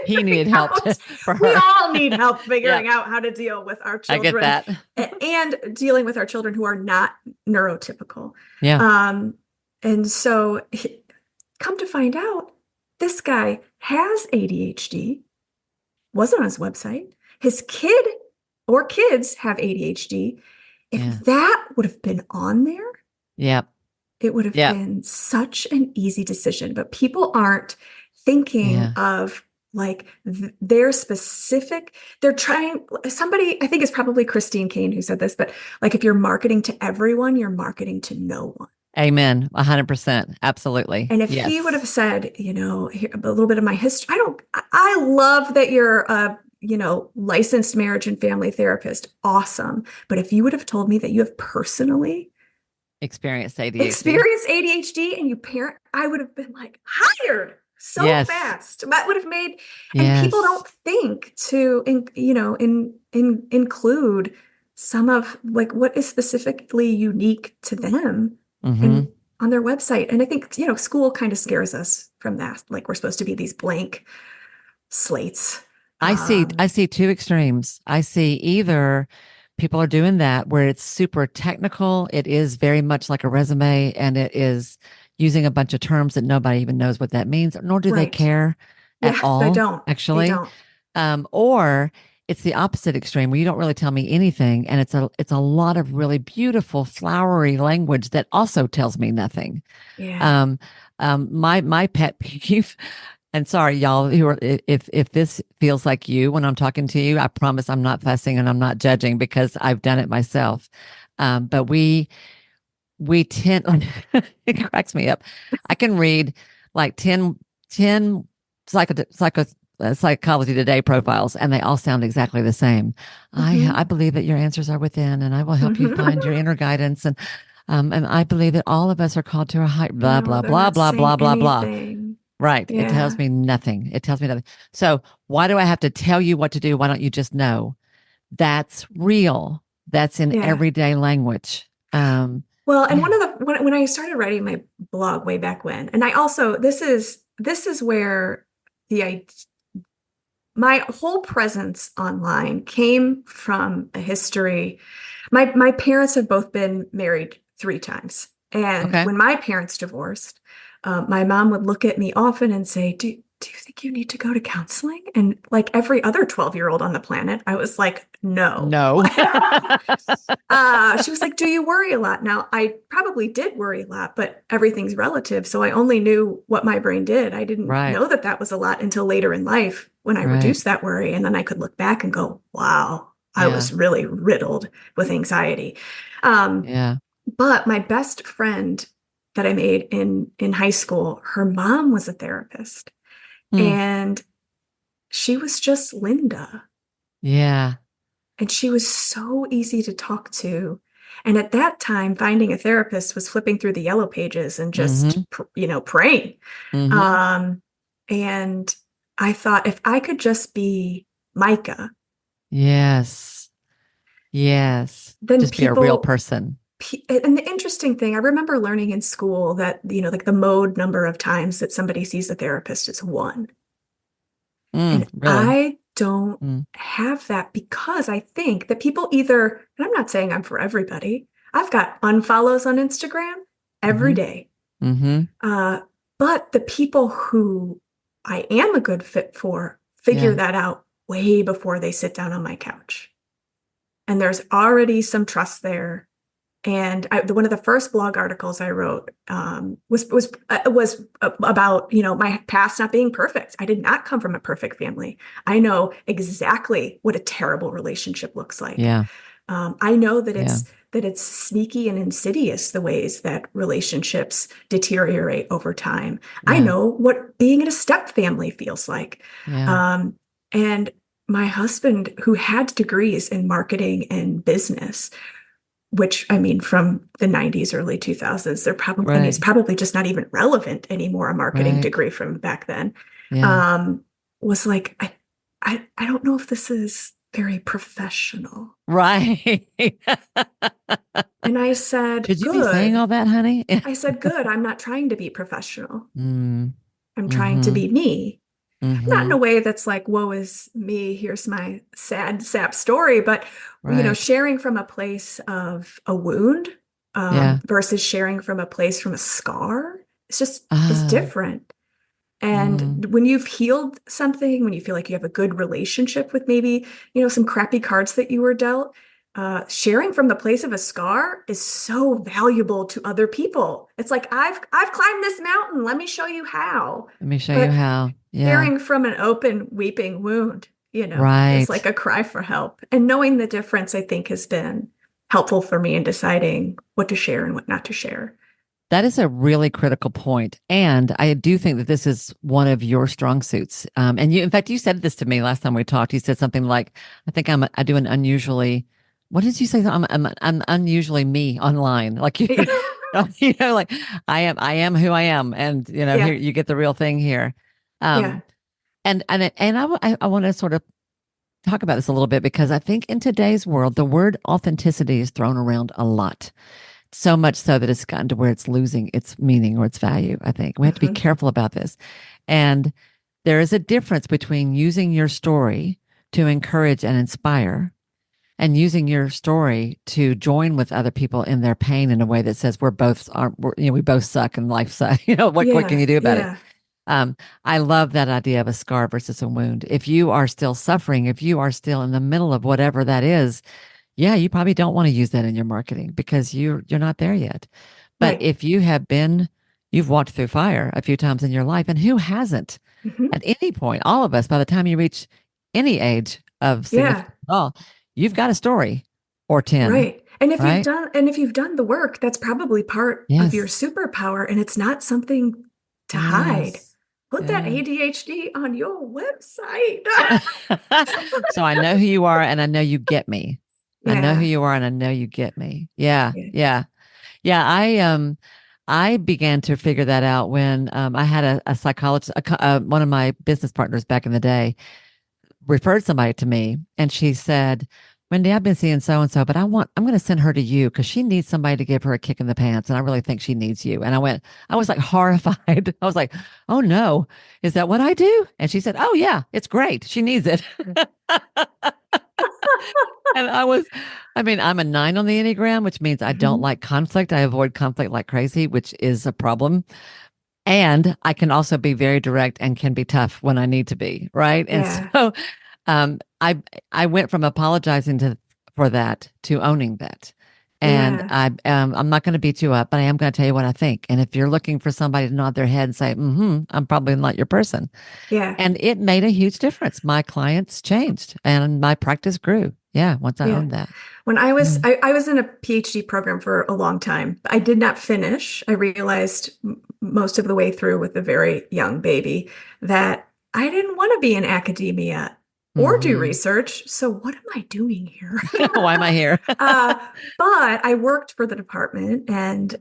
Speaker 1: He
Speaker 2: figuring
Speaker 1: needed help
Speaker 2: out.
Speaker 1: for
Speaker 2: We
Speaker 1: her.
Speaker 2: all need help figuring
Speaker 1: Yep.
Speaker 2: out how to deal with our
Speaker 1: I get
Speaker 2: children
Speaker 1: that.
Speaker 2: and dealing with our children who are not neurotypical.
Speaker 1: Yeah.
Speaker 2: Um, and so come to find out, this guy has ADHD, wasn't on his website. His kid or kids have ADHD. If
Speaker 1: Yeah.
Speaker 2: that would have been on there,
Speaker 1: Yep.
Speaker 2: it would have
Speaker 1: Yep.
Speaker 2: been such an easy decision, but people aren't thinking
Speaker 1: Yeah.
Speaker 2: of like their specific, they're trying, somebody, I think it's probably Christine Kane who said this, but like if you're marketing to everyone, you're marketing to no one.
Speaker 1: Amen. 100%. Absolutely.
Speaker 2: And if he would
Speaker 1: Yes.
Speaker 2: have said, here, a little bit of my history, I love that you're a, licensed marriage and family therapist. Awesome. But if you would have told me that you have personally
Speaker 1: Experienced ADHD.
Speaker 2: experience ADHD and you parent, I would have been like hired so
Speaker 1: Yes.
Speaker 2: fast. That would have made, and people
Speaker 1: Yes.
Speaker 2: don't think to, include some of like what is specifically unique to them and
Speaker 1: Hmm.
Speaker 2: on their website. And I think, school kind of scares us from that. Like we're supposed to be these blank slates.
Speaker 1: I see two extremes. I see either people are doing that where it's super technical. It is very much like a resume and it is using a bunch of terms that nobody even knows what that means, nor do they
Speaker 2: Right.
Speaker 1: care at
Speaker 2: Yeah, they
Speaker 1: all,
Speaker 2: don't. They
Speaker 1: actually.
Speaker 2: don't.
Speaker 1: Or it's the opposite extreme where you don't really tell me anything. And it's a lot of really beautiful, flowery language that also tells me nothing.
Speaker 2: Yeah.
Speaker 1: Um, my pet peeve, and sorry, y'all, who are if this feels like you when I'm talking to you, I promise I'm not fussing and I'm not judging because I've done it myself. But we tend it cracks me up. I can read like 10 psychology today profiles and they all sound exactly the same. I
Speaker 2: Hmm.
Speaker 1: believe that your answers are within and I will help you find your inner guidance and I believe that all of us are called to a high blah
Speaker 2: No,
Speaker 1: blah
Speaker 2: they're
Speaker 1: blah
Speaker 2: not
Speaker 1: blah
Speaker 2: saying
Speaker 1: blah blah blah.
Speaker 2: anything.
Speaker 1: Right. It tells
Speaker 2: Yeah.
Speaker 1: me nothing. It tells me nothing. So why do I have to tell you what to do? Why don't you just know? That's real. That's in
Speaker 2: Yeah.
Speaker 1: everyday language.
Speaker 2: Well, and
Speaker 1: Yeah.
Speaker 2: when I started writing my blog way back when, and I also this is where the my whole presence online came from a history. My parents have both been married 3 times. And
Speaker 1: Okay.
Speaker 2: when my parents divorced, my mom would look at me often and say, do you think you need to go to counseling? And like every other 12-year-old on the planet, I was like, no.
Speaker 1: No.
Speaker 2: She was like, do you worry a lot? Now, I probably did worry a lot, but everything's relative. So I only knew what my brain did. I didn't
Speaker 1: Right.
Speaker 2: know that that was a lot until later in life when I
Speaker 1: Right.
Speaker 2: reduced that worry. And then I could look back and go, wow, I
Speaker 1: Yeah.
Speaker 2: was really riddled with anxiety. Um,
Speaker 1: Yeah.
Speaker 2: but my best friend that I made in high school, her mom was a therapist,
Speaker 1: Hmm.
Speaker 2: and she was just Linda.
Speaker 1: Yeah.
Speaker 2: And she was so easy to talk to. And at that time, finding a therapist was flipping through the yellow pages and just,
Speaker 1: Mm-hmm.
Speaker 2: praying.
Speaker 1: Mm-hmm.
Speaker 2: Um, and I thought if I could just be Micah,
Speaker 1: Yes. Yes.
Speaker 2: then
Speaker 1: Just be a real
Speaker 2: people,
Speaker 1: person.
Speaker 2: and the interesting thing, I remember learning in school that, like the mode number of times that somebody sees a therapist is one. And
Speaker 1: Really?
Speaker 2: I don't
Speaker 1: Mm.
Speaker 2: have that because I think that people either, and I'm not saying I'm for everybody, I've got unfollows on Instagram every
Speaker 1: Mm-hmm.
Speaker 2: day.
Speaker 1: Mm-hmm.
Speaker 2: Uh, but the people who I am a good fit for figure
Speaker 1: Yeah.
Speaker 2: that out way before they sit down on my couch. And there's already some trust there. And one of the first blog articles I wrote was about my past not being perfect. I did not come from a perfect family. I know exactly what a terrible relationship looks like.
Speaker 1: Yeah.
Speaker 2: I know
Speaker 1: Yeah.
Speaker 2: that it's sneaky and insidious the ways that relationships deteriorate over time. I
Speaker 1: Yeah.
Speaker 2: know what being in a step family feels like.
Speaker 1: Yeah.
Speaker 2: Um, and my husband, who had degrees in marketing and business, which I mean, from the 90s, early 2000s, they're probably, I mean, it's
Speaker 1: Right.
Speaker 2: probably just not even relevant anymore, a marketing
Speaker 1: Right.
Speaker 2: degree from back then,
Speaker 1: Yeah.
Speaker 2: um, was like, I don't know if this is very professional.
Speaker 1: Right.
Speaker 2: And I said,
Speaker 1: Should you be saying
Speaker 2: good.
Speaker 1: all that, honey?
Speaker 2: I said, good. I'm not trying to be professional.
Speaker 1: Mm.
Speaker 2: I'm trying to
Speaker 1: Mm-hmm.
Speaker 2: be me. Not in
Speaker 1: Mm-hmm.
Speaker 2: a way that's like, woe is me, here's my sad sap story, but
Speaker 1: Right.
Speaker 2: sharing from a place of a wound,
Speaker 1: Yeah.
Speaker 2: versus sharing from a place from a scar, it's
Speaker 1: Ah.
Speaker 2: different. And
Speaker 1: Mm.
Speaker 2: when you've healed something, when you feel like you have a good relationship with maybe, some crappy cards that you were dealt, sharing from the place of a scar is so valuable to other people. It's like, I've climbed this mountain. Let me show you how.
Speaker 1: Let me show you
Speaker 2: But
Speaker 1: how. Yeah.
Speaker 2: sharing from an open, weeping wound, is like
Speaker 1: Right.
Speaker 2: a cry for help. And knowing the difference, I think, has been helpful for me in deciding what to share and what not to share.
Speaker 1: That is a really critical point. And I do think that this is one of your strong suits. And you, in fact, you said this to me last time we talked. You said something like, I think I do an unusually, what did you say? I'm unusually me online. Like you, Like I am who I am. And, here
Speaker 2: Yeah,
Speaker 1: you get the real thing here.
Speaker 2: yeah.
Speaker 1: Um, and I want to sort of talk about this a little bit because I think in today's world, the word authenticity is thrown around a lot. So much so that it's gotten to where it's losing its meaning or its value. I think we have to be
Speaker 2: Hmm.
Speaker 1: careful about this. And there is a difference between using your story to encourage and inspire and using your story to join with other people in their pain in a way that says we both suck and life sucks. What can
Speaker 2: Yeah,
Speaker 1: you do about it?
Speaker 2: yeah,
Speaker 1: Um, I love that idea of a scar versus a wound. If you are still suffering, if you are still in the middle of whatever that is, yeah, you probably don't want to use that in your marketing because you're not there yet. But
Speaker 2: right.
Speaker 1: if you've walked through fire a few times in your life, and who hasn't
Speaker 2: Hmm.
Speaker 1: at any point, all of us, by the time you reach any age of
Speaker 2: Yeah,
Speaker 1: significance at all, you've got a story or 10,
Speaker 2: right. And
Speaker 1: right?
Speaker 2: if you've done the work, that's probably part of your
Speaker 1: Yes.
Speaker 2: superpower, and it's not something to hide.
Speaker 1: Yes.
Speaker 2: Put that
Speaker 1: Yeah.
Speaker 2: ADHD on your website.
Speaker 1: So I know who you are and I know you get me. I know who
Speaker 2: Yeah,
Speaker 1: you are and I know you get me. Yeah.
Speaker 2: yeah.
Speaker 1: Yeah. Yeah. I began to figure that out when I had a psychologist, one of my business partners back in the day referred somebody to me and she said, Wendy, I've been seeing so and so, but I'm going to send her to you because she needs somebody to give her a kick in the pants. And I really think she needs you. And I was like horrified. I was like, oh no, is that what I do? And she said, oh yeah, it's great. She needs it. And I'm a 9 on the Enneagram, which means I don't
Speaker 2: Hmm.
Speaker 1: like conflict. I avoid conflict like crazy, which is a problem. And I can also be very direct and can be tough when I need to be, right? And
Speaker 2: Yeah,
Speaker 1: so um, I I went from apologizing for that to owning that. And
Speaker 2: yeah,
Speaker 1: I'm not going to beat you up, but I am going to tell you what I think. And if you're looking for somebody to nod their head and say, "Mm-hmm," I'm probably not your person.
Speaker 2: yeah,
Speaker 1: And it made a huge difference. My clients changed and my practice grew. Yeah, once I
Speaker 2: yeah.
Speaker 1: owned that.
Speaker 2: When I was
Speaker 1: Mm.
Speaker 2: I was in a PhD program for a long time. I did not finish. I realized most of the way through with a very young baby that I didn't want to be in academia or do
Speaker 1: Hmm.
Speaker 2: research. So what am I doing here?
Speaker 1: Why am I here?
Speaker 2: Uh, but I worked for the department, and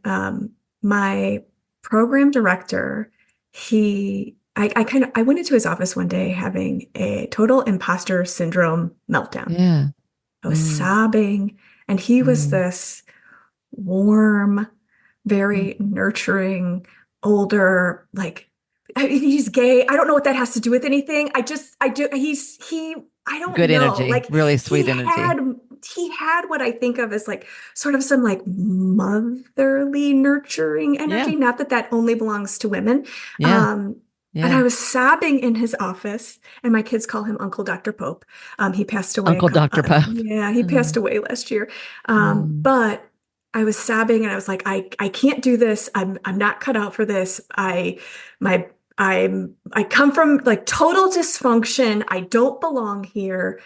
Speaker 2: my program director, I went into his office one day having a total imposter syndrome meltdown.
Speaker 1: Yeah.
Speaker 2: I was
Speaker 1: Mm,
Speaker 2: sobbing, and he was
Speaker 1: mm,
Speaker 2: this warm,
Speaker 1: mm.
Speaker 2: very nurturing, older, like I mean, he's gay. I don't know what that has to do with anything. I do. I don't
Speaker 1: Good
Speaker 2: know.
Speaker 1: energy,
Speaker 2: Like
Speaker 1: really
Speaker 2: he
Speaker 1: sweet energy.
Speaker 2: had, he had what I think of as like sort of some like motherly, nurturing
Speaker 1: Yeah.
Speaker 2: energy. Not that that only belongs to women.
Speaker 1: Yeah.
Speaker 2: Um, and I
Speaker 1: Yeah.
Speaker 2: was sobbing in his office, and my kids call him Uncle Dr. Pope. He passed away
Speaker 1: Uncle Dr. Puff.
Speaker 2: yeah, he passed
Speaker 1: Mm,
Speaker 2: away last year.
Speaker 1: mm.
Speaker 2: But I was sobbing and I was like, I can't do this. I'm not cut out for this. My I come from like total dysfunction. I don't belong here.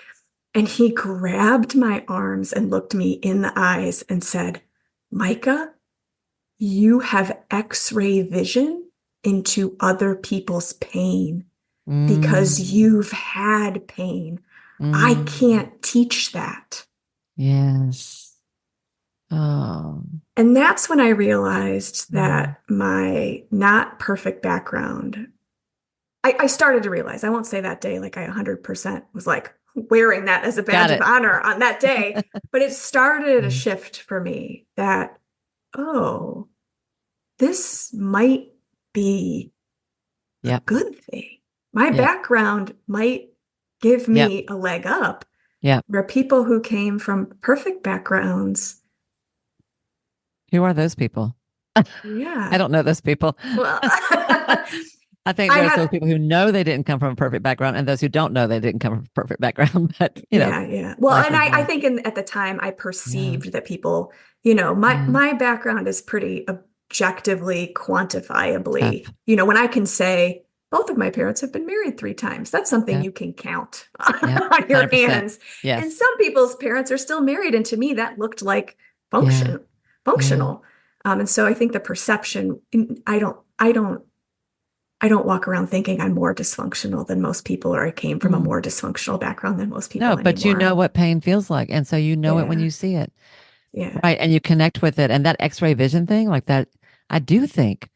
Speaker 2: And he grabbed my arms and looked me in the eyes and said, Micah, you have X-ray vision into other people's pain because
Speaker 1: Mm,
Speaker 2: you've had pain. I
Speaker 1: mm.
Speaker 2: can't teach that.
Speaker 1: Yes. Oh.
Speaker 2: And that's when I realized
Speaker 1: Mm.
Speaker 2: that my not perfect background, I started to realize, I won't say that day like I 100% was like wearing that as a
Speaker 1: Got
Speaker 2: badge of
Speaker 1: it.
Speaker 2: honor on that day, but it started a
Speaker 1: Mm.
Speaker 2: shift for me that, oh, this might be a
Speaker 1: Yep.
Speaker 2: good thing. My
Speaker 1: Yep.
Speaker 2: background might give
Speaker 1: Yep.
Speaker 2: me a leg up
Speaker 1: Yep.
Speaker 2: where people who came from perfect backgrounds,
Speaker 1: Who are those people? I
Speaker 2: yeah.
Speaker 1: don't know those people.
Speaker 2: Well,
Speaker 1: I think
Speaker 2: I
Speaker 1: there's those
Speaker 2: had,
Speaker 1: people who know they didn't come from a perfect background and those who don't know they didn't come from a perfect background. But,
Speaker 2: yeah, yeah. Well,
Speaker 1: life
Speaker 2: and
Speaker 1: moves
Speaker 2: I
Speaker 1: on.
Speaker 2: think at the time I
Speaker 1: Yeah.
Speaker 2: perceived that people,
Speaker 1: Mm.
Speaker 2: my background is pretty objectively, quantifiably,
Speaker 1: Tough.
Speaker 2: when I can say both of my parents have been married 3 times, that's something
Speaker 1: Yep.
Speaker 2: you can count
Speaker 1: Yep.
Speaker 2: on your
Speaker 1: 100%.
Speaker 2: hands. And
Speaker 1: Yes.
Speaker 2: some people's parents are still married, and to me that looked like
Speaker 1: Yeah. Yeah.
Speaker 2: functional. And so I think the perception, I don't walk around thinking I'm more dysfunctional than most people, or I came from a
Speaker 1: Mm.
Speaker 2: more dysfunctional background than most
Speaker 1: No,
Speaker 2: people
Speaker 1: but you know
Speaker 2: anymore.
Speaker 1: what pain feels like. And so you know it when
Speaker 2: Yeah.
Speaker 1: you see it.
Speaker 2: Yeah.
Speaker 1: Right. And you connect with it. And that x-ray vision thing, like that, I do think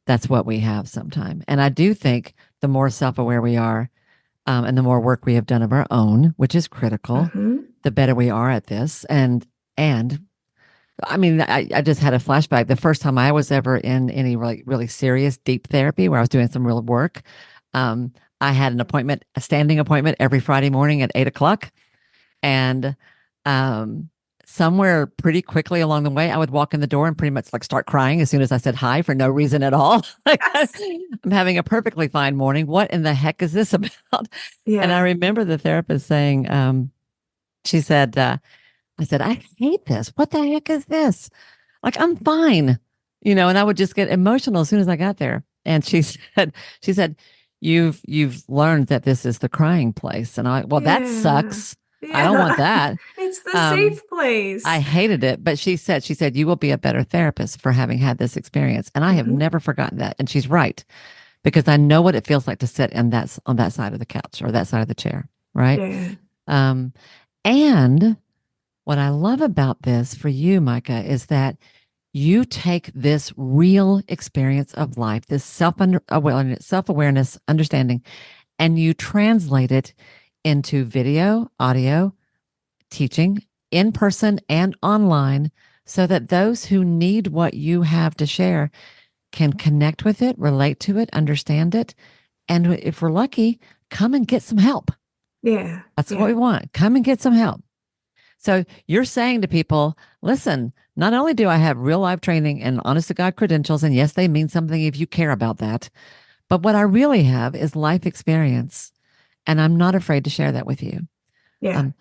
Speaker 1: that's what we have sometime. And I do think the more self-aware we are, and the more work we have done of our own, which is critical,
Speaker 2: Hmm.
Speaker 1: the better we are at this. And I mean, I just had a flashback. The first time I was ever in any really, really serious deep therapy where I was doing some real work, um, I had an appointment, a standing appointment every Friday morning at 8 o'clock. And um, somewhere pretty quickly along the way, I would walk in the door and pretty much like start crying as soon as I said hi for no reason at all. Like,
Speaker 2: Yes.
Speaker 1: I'm having a perfectly fine morning. What in the heck is this about? And I
Speaker 2: Yeah.
Speaker 1: remember the therapist saying, she said, I said, I hate this. What the heck is this? Like, I'm fine, and I would just get emotional as soon as I got there. And she said, you've learned that this is the crying place. And well, that
Speaker 2: Yeah.
Speaker 1: sucks. I don't want
Speaker 2: Yeah.
Speaker 1: that.
Speaker 2: It's the
Speaker 1: Um,
Speaker 2: safe
Speaker 1: I
Speaker 2: place.
Speaker 1: hated it, but she said, you will be a better therapist for having had this experience. And I have
Speaker 2: Hmm.
Speaker 1: never forgotten that. And she's right, because I know what it feels like to sit on that side of the couch or that side of the chair. Right.
Speaker 2: Yeah.
Speaker 1: Um, and what I love about this for you, Micah, is that you take this real experience of life, this self-awareness, understanding, and you translate it into video, audio, teaching in person and online so that those who need what you have to share can connect with it, relate to it, understand it, and if we're lucky, come and get some help.
Speaker 2: Yeah.
Speaker 1: That's what
Speaker 2: Yeah.
Speaker 1: we want. Come and get some help. So you're saying to people, listen, not only do I have real life training and honest to God credentials, and yes, they mean something if you care about that, but what I really have is life experience. And I'm not afraid to share that with you,
Speaker 2: Yeah.
Speaker 1: um,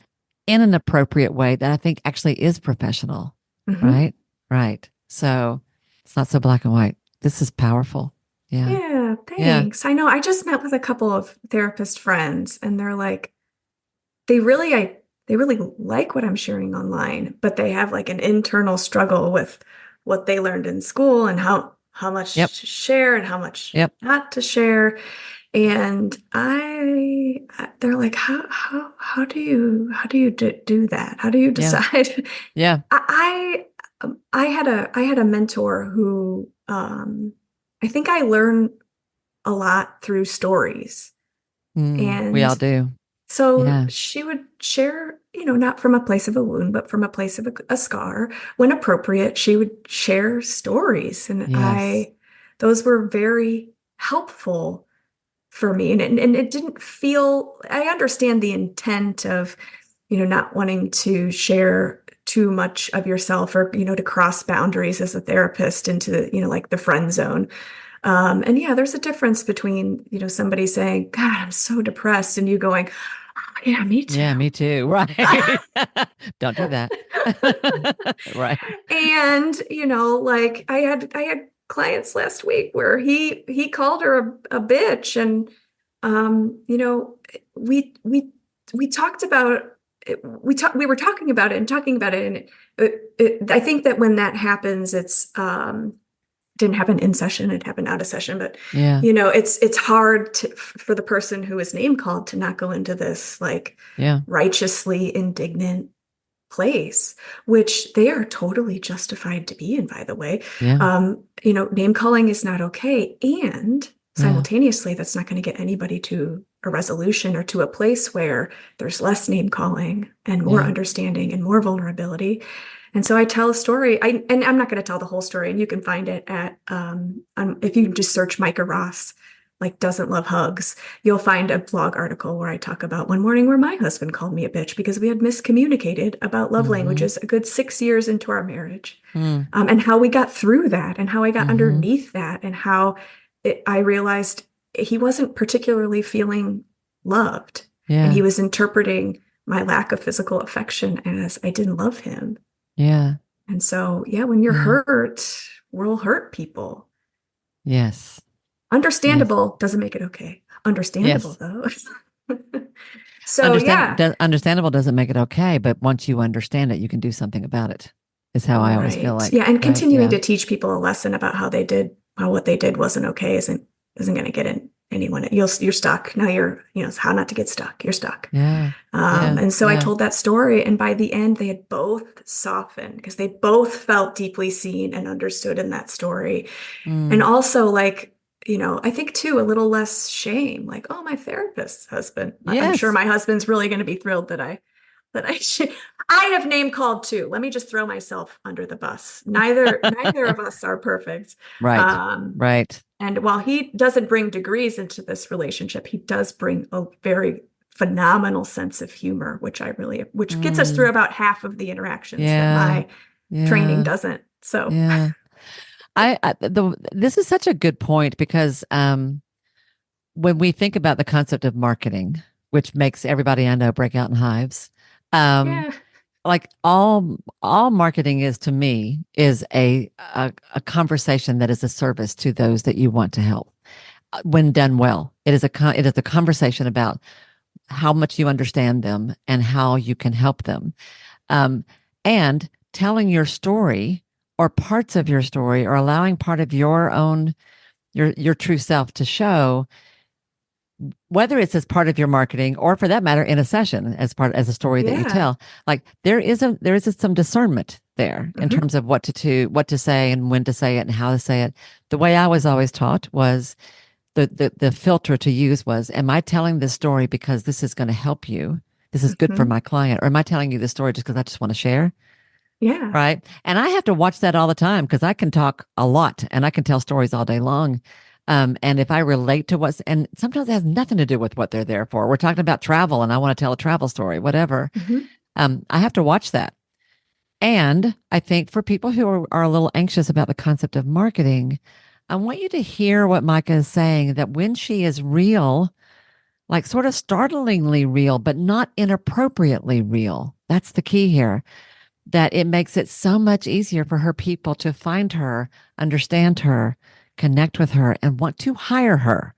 Speaker 1: in an appropriate way that I think actually is professional.
Speaker 2: Hmm.
Speaker 1: Right. Right. So it's not so black and white. This is powerful. Yeah.
Speaker 2: Yeah.
Speaker 1: Yeah.
Speaker 2: Thanks. I know I just met with a couple of therapist friends and they're like, they really, they really like what I'm sharing online, but they have like an internal struggle with what they learned in school and how
Speaker 1: Yep.
Speaker 2: much to share and how much
Speaker 1: Yep.
Speaker 2: not to share. And they're like, how do you do that? How do you
Speaker 1: Yeah.
Speaker 2: decide?
Speaker 1: Yeah.
Speaker 2: I had a mentor who I think I learned a lot through stories.
Speaker 1: We all
Speaker 2: And
Speaker 1: do.
Speaker 2: so
Speaker 1: Yeah.
Speaker 2: she would share, not from a place of a wound, but from a place of a scar. When appropriate, she would share stories. And
Speaker 1: Yes.
Speaker 2: those were very helpful for me. And it didn't feel, I understand the intent of, not wanting to share too much of yourself or, to cross boundaries as a therapist into, like the friend zone. And yeah, there's a difference between, somebody saying, God, I'm so depressed, and you going, oh, yeah, me too.
Speaker 1: Yeah, me too. Right. Don't do that. Right.
Speaker 2: And, like I had clients last week where he called her a bitch. And we we we talked about we were talking about it and talking about it. And I think that when that happens, it's didn't happen in session, it happened out of session, but
Speaker 1: Yeah.
Speaker 2: it's hard for the person who is name called to not go into this like
Speaker 1: Yeah.
Speaker 2: righteously indignant place, which they are totally justified to be in, by the way.
Speaker 1: Yeah.
Speaker 2: Name calling is not okay. And
Speaker 1: Yeah.
Speaker 2: simultaneously, that's not going to get anybody to a resolution or to a place where there's less name calling and more
Speaker 1: Yeah.
Speaker 2: understanding and more vulnerability. And so I tell a story. And I'm not going to tell the whole story, and you can find it at if you just search Micah Ross, like doesn't love hugs, you'll find a blog article where I talk about one morning where my husband called me a bitch because we had miscommunicated about love
Speaker 1: Mm-hmm.
Speaker 2: languages a good 6 years into our marriage,
Speaker 1: Mm.
Speaker 2: and how we got through that and how I got
Speaker 1: Mm-hmm.
Speaker 2: underneath that and how I realized he wasn't particularly feeling loved, and he
Speaker 1: Yeah.
Speaker 2: was interpreting my lack of physical affection as I didn't love him.
Speaker 1: Yeah.
Speaker 2: And so, yeah, when you're
Speaker 1: Yeah.
Speaker 2: hurt, we'll hurt people.
Speaker 1: Yes. Yes.
Speaker 2: Understandable doesn't make it okay. Understandable,
Speaker 1: Yes.
Speaker 2: though. So, yeah.
Speaker 1: Understandable doesn't make it okay, but once you understand it, you can do something about it, is how I always feel
Speaker 2: Right.
Speaker 1: like.
Speaker 2: Yeah. And
Speaker 1: Right.
Speaker 2: continuing
Speaker 1: Yeah.
Speaker 2: to teach people a lesson about how what they did wasn't okay isn't going to get in. anyone. You're stuck. Now it's how not to get stuck. You're stuck.
Speaker 1: Yeah. Yeah.
Speaker 2: And so I
Speaker 1: Yeah.
Speaker 2: told that story, and by the end, they had both softened because they both felt deeply seen and understood in that story. And
Speaker 1: Mm.
Speaker 2: also, like, I think too, a little less shame. Like, oh, my therapist's husband. I'm sure
Speaker 1: Yes.
Speaker 2: my husband's really going to be thrilled that I should. I have name called too. Let me just throw myself under the bus. Neither of us are perfect.
Speaker 1: Right.
Speaker 2: Um,
Speaker 1: Right.
Speaker 2: and while he doesn't bring degrees into this relationship, he does bring a very phenomenal sense of humor, which gets us through
Speaker 1: Mm.
Speaker 2: about half of the interactions that
Speaker 1: Yeah.
Speaker 2: my training
Speaker 1: Yeah.
Speaker 2: doesn't. So,
Speaker 1: Yeah. This is such a good point because when we think about the concept of marketing, which makes everybody I know break out in hives, um,
Speaker 2: yeah,
Speaker 1: like all marketing is to me is a conversation that is a service to those that you want to help. When done well, it is a conversation about how much you understand them and how you can help them. Um, and telling your story or parts of your story or allowing part of your true self to show, whether it's as part of your marketing or for that matter in a session as a story that you
Speaker 2: yeah.
Speaker 1: tell. Like there is some discernment there in
Speaker 2: Hmm.
Speaker 1: terms of what to do, what to say and when to say it and how to say it. The way I was always taught was the filter to use was, am I telling this story because this is going to help you, this is good for
Speaker 2: Hmm.
Speaker 1: my client, or am I telling you this story just because I just want to share?
Speaker 2: Yeah.
Speaker 1: Right. And I have to watch that all the time because I can talk a lot and I can tell stories all day long. And if I relate to and sometimes it has nothing to do with what they're there for. We're talking about travel and I want to tell a travel story, whatever.
Speaker 2: Hmm.
Speaker 1: I have to watch that. And I think for people who are a little anxious about the concept of marketing, I want you to hear what Micah is saying, that when she is real, like sort of startlingly real, but not inappropriately real, that's the key here, that it makes it so much easier for her people to find her, understand her, connect with her, and want to hire her,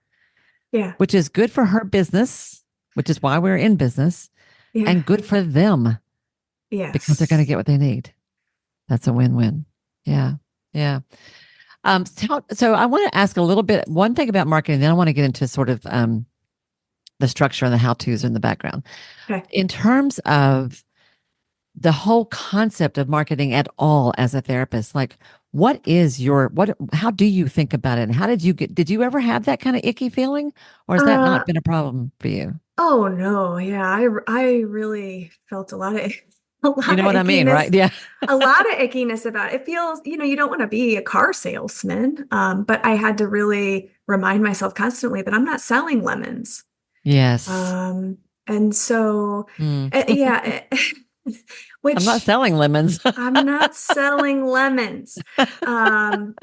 Speaker 2: Yeah.
Speaker 1: which is good for her business, which is why we're in business,
Speaker 2: Yeah.
Speaker 1: and good for them because they're going to
Speaker 2: Yes.
Speaker 1: get what they need. That's a win-win. Yeah. Yeah. So I want to ask a little bit, one thing about marketing, then I want to get into sort of the structure and the how-tos in the background.
Speaker 2: Okay.
Speaker 1: In terms of the whole concept of marketing at all as a therapist, like how do you think about it? And how did you ever have that kind of icky feeling, or has that
Speaker 2: Uh,
Speaker 1: not been a problem for you?
Speaker 2: oh no, yeah, I really felt a lot of a
Speaker 1: You
Speaker 2: lot
Speaker 1: know
Speaker 2: of
Speaker 1: what I mean,
Speaker 2: ickiness,
Speaker 1: right? Yeah.
Speaker 2: a lot of ickiness about it. It feels, you don't want to be a car salesman, but I had to really remind myself constantly that I'm not selling lemons.
Speaker 1: Yes.
Speaker 2: Um, and so,
Speaker 1: Mm.
Speaker 2: yeah,
Speaker 1: I'm not
Speaker 2: which
Speaker 1: selling lemons.
Speaker 2: I'm not selling lemons. Um,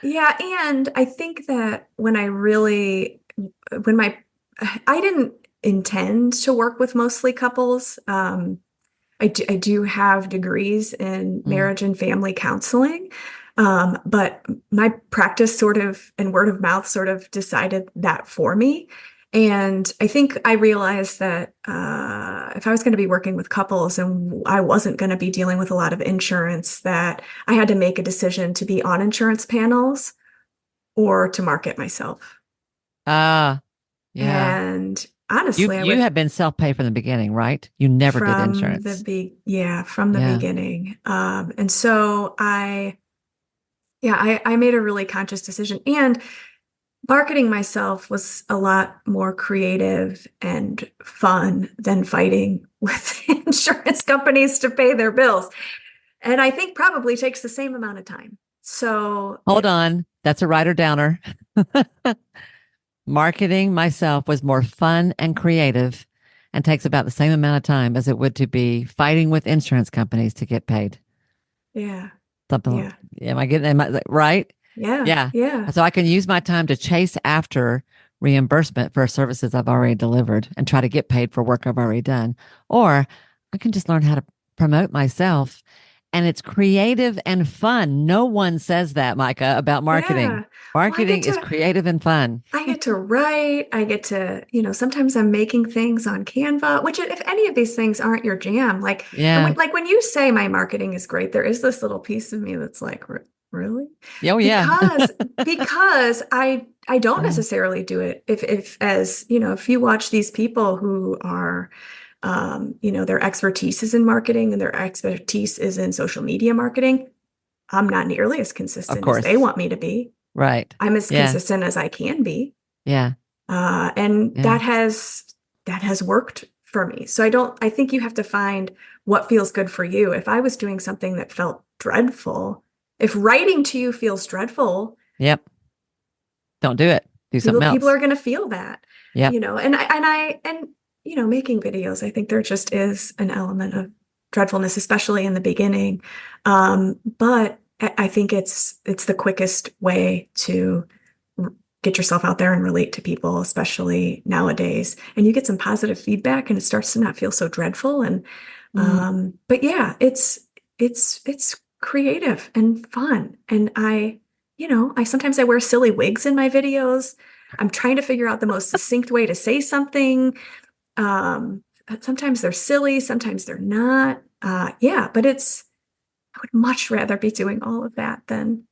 Speaker 2: yeah, and I think that when my, I didn't intend to work with mostly couples. I do have degrees in
Speaker 1: Mm.
Speaker 2: marriage and family counseling. But my practice sort of and word of mouth sort of decided that for me. And I think I realized that if I was going to be working with couples and I wasn't going to be dealing with a lot of insurance, that I had to make a decision to be on insurance panels or to market myself.
Speaker 1: Ah, yeah.
Speaker 2: And
Speaker 1: You
Speaker 2: honestly, I
Speaker 1: you
Speaker 2: would
Speaker 1: have been self-pay from the beginning, right? You never did insurance.
Speaker 2: from the
Speaker 1: Yeah.
Speaker 2: beginning. And so I made a really conscious decision. And marketing myself was a lot more creative and fun than fighting with insurance companies to pay their bills. And I think probably takes the same amount of time. So
Speaker 1: Hold on. That's a writer downer. Marketing myself was more fun and creative and takes about the same amount of time as it would to be fighting with insurance companies to get paid.
Speaker 2: yeah,
Speaker 1: Something,
Speaker 2: yeah,
Speaker 1: am I right?
Speaker 2: yeah,
Speaker 1: Yeah.
Speaker 2: yeah,
Speaker 1: So I can use my time to chase after reimbursement for services I've already delivered and try to get paid for work I've already done. Or I can just learn how to promote myself. And it's creative and fun. No one says that, Micah, about marketing.
Speaker 2: yeah. Well,
Speaker 1: Marketing is creative and fun.
Speaker 2: I get to write. I get to, sometimes I'm making things on Canva, which if any of these things aren't your jam,
Speaker 1: Yeah.
Speaker 2: like when you say my marketing is great, there is this little piece of me that's like, really?
Speaker 1: Oh, yeah.
Speaker 2: Because because I don't
Speaker 1: Yeah.
Speaker 2: necessarily do it if as, if you watch these people who are, their expertise is in marketing and their expertise is in social media marketing. I'm not nearly as
Speaker 1: Of
Speaker 2: consistent as they
Speaker 1: course.
Speaker 2: want me to be.
Speaker 1: Right.
Speaker 2: I'm as
Speaker 1: Yeah.
Speaker 2: consistent as I can be.
Speaker 1: Yeah.
Speaker 2: And
Speaker 1: Yeah.
Speaker 2: that has worked for me. So I think you have to find what feels good for you. If I was doing something that felt dreadful, if writing to you feels dreadful,
Speaker 1: Yep. Don't do it. Do
Speaker 2: people
Speaker 1: something
Speaker 2: people
Speaker 1: else.
Speaker 2: are going to feel that,
Speaker 1: Yep.
Speaker 2: and making videos, I think there just is an element of dreadfulness, especially in the beginning. But I think it's the quickest way to get yourself out there and relate to people, especially nowadays. And you get some positive feedback, and it starts to not feel so dreadful. And
Speaker 1: Mm.
Speaker 2: but yeah, it's creative and fun. And I sometimes I wear silly wigs in my videos. I'm trying to figure out the most succinct way to say something. Um, Sometimes they're silly, sometimes they're not. Yeah, but I would much rather be doing all of that than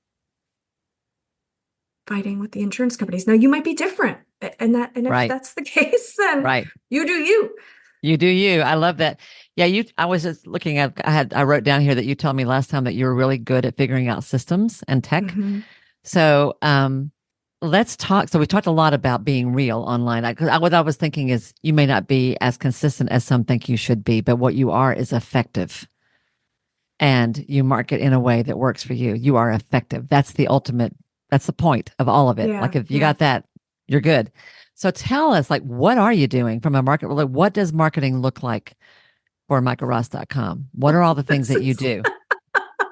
Speaker 2: fighting with the insurance companies. Now, you might be different, and if
Speaker 1: Right.
Speaker 2: that's the case, then
Speaker 1: Right.
Speaker 2: you do you.
Speaker 1: You do you. I love that. Yeah, I was just looking at I wrote down here that you told me last time that you were really good at figuring out systems and tech.
Speaker 2: Hmm.
Speaker 1: So, let's talk. So we talked a lot about being real online. What I was thinking is you may not be as consistent as some think you should be, but what you are is effective, and you market in a way that works for you. You are effective. That's the ultimate. That's the point of all of it.
Speaker 2: Yeah,
Speaker 1: Like if you
Speaker 2: yeah.
Speaker 1: got that, you're good. So tell us, like, what are you doing from a market? Like, what does marketing look like for MikaRoss.com? What are all the things
Speaker 2: This
Speaker 1: that you
Speaker 2: is
Speaker 1: do?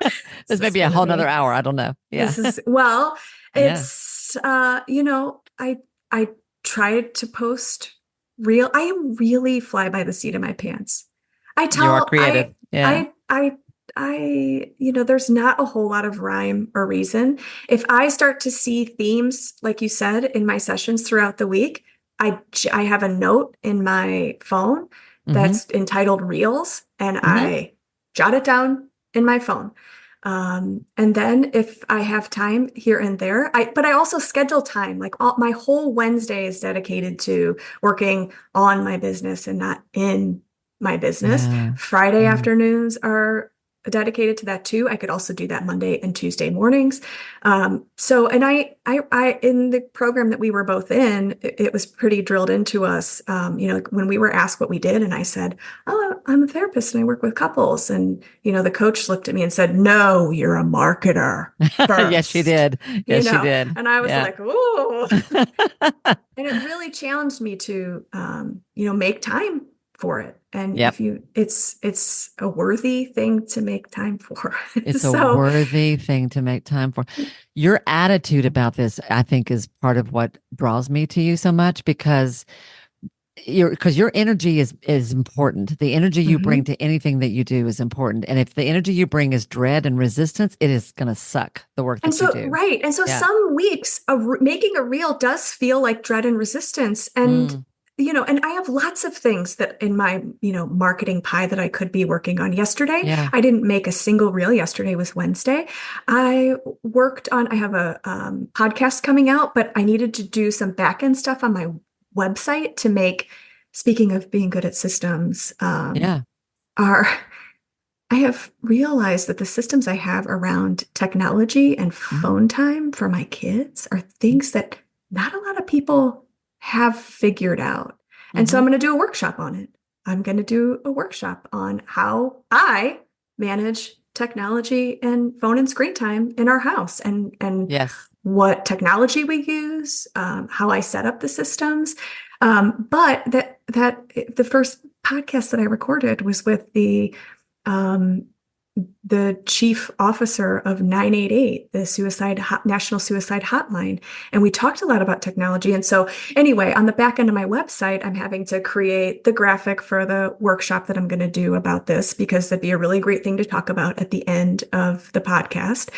Speaker 2: this
Speaker 1: This may
Speaker 2: is
Speaker 1: be a
Speaker 2: gonna
Speaker 1: whole nother
Speaker 2: be
Speaker 1: hour. I don't know. Yeah.
Speaker 2: this is well,
Speaker 1: Yeah.
Speaker 2: it's I tried to post real. I am really fly by the seat of my pants. I
Speaker 1: You are
Speaker 2: tell
Speaker 1: creative. Yeah.
Speaker 2: there's not a whole lot of rhyme or reason. If I start to see themes, like you said, in my sessions throughout the week, I have a note in my phone
Speaker 1: Mm-hmm.
Speaker 2: that's entitled Reels, and
Speaker 1: Mm-hmm.
Speaker 2: I jot it down in my phone. And then if I have time here and there, but I also schedule time. Like my whole Wednesday is dedicated to working on my business and not in my business.
Speaker 1: Yeah.
Speaker 2: Friday
Speaker 1: Yeah.
Speaker 2: afternoons are dedicated to that too. I could also do that Monday and Tuesday mornings. So, and in the program that we were both in, it was pretty drilled into us. Like when we were asked what we did, and I said, "Oh, I'm a therapist and I work with couples." And, the coach looked at me and said, "No, you're a marketer
Speaker 1: Yes, she
Speaker 2: first."
Speaker 1: did. Yes, she did.
Speaker 2: And I was
Speaker 1: Yeah.
Speaker 2: like, "Ooh." And it really challenged me to, make time for it. And
Speaker 1: Yep.
Speaker 2: it's a worthy thing to make time for.
Speaker 1: It's a
Speaker 2: So,
Speaker 1: worthy thing to make time for. Your attitude about this, I think, is part of what draws me to you so much because your energy is important. The energy you bring
Speaker 2: mhm.
Speaker 1: to anything that you do is important. And if the energy you bring is dread and resistance, it is going to suck the work
Speaker 2: And
Speaker 1: that you
Speaker 2: so,
Speaker 1: do.
Speaker 2: right. And so
Speaker 1: Yeah.
Speaker 2: some weeks making a reel does feel like dread and resistance. And,
Speaker 1: Mm,
Speaker 2: and I have lots of things that in my, marketing pie that I could be working on. Yesterday,
Speaker 1: yeah.
Speaker 2: I didn't make a single reel. Yesterday was Wednesday. I have a podcast coming out, but I needed to do some back end stuff on my website to make, speaking of being good at systems,
Speaker 1: Yeah.
Speaker 2: are I have realized that the systems I have around technology and
Speaker 1: Mhm.
Speaker 2: phone time for my kids are things that not a lot of people have figured out. And so
Speaker 1: Mm-hmm.
Speaker 2: I'm going to do a workshop on it. I'm going to do a workshop on how I manage technology and phone and screen time in our house, and
Speaker 1: Yes.
Speaker 2: what technology we use, how I set up the systems. But the first podcast that I recorded was with um, the chief officer of 988, the National Suicide Hotline. And we talked a lot about technology. And so, anyway, on the back end of my website, I'm having to create the graphic for the workshop that I'm going to do about this, because that'd be a really great thing to talk about at the end of the podcast.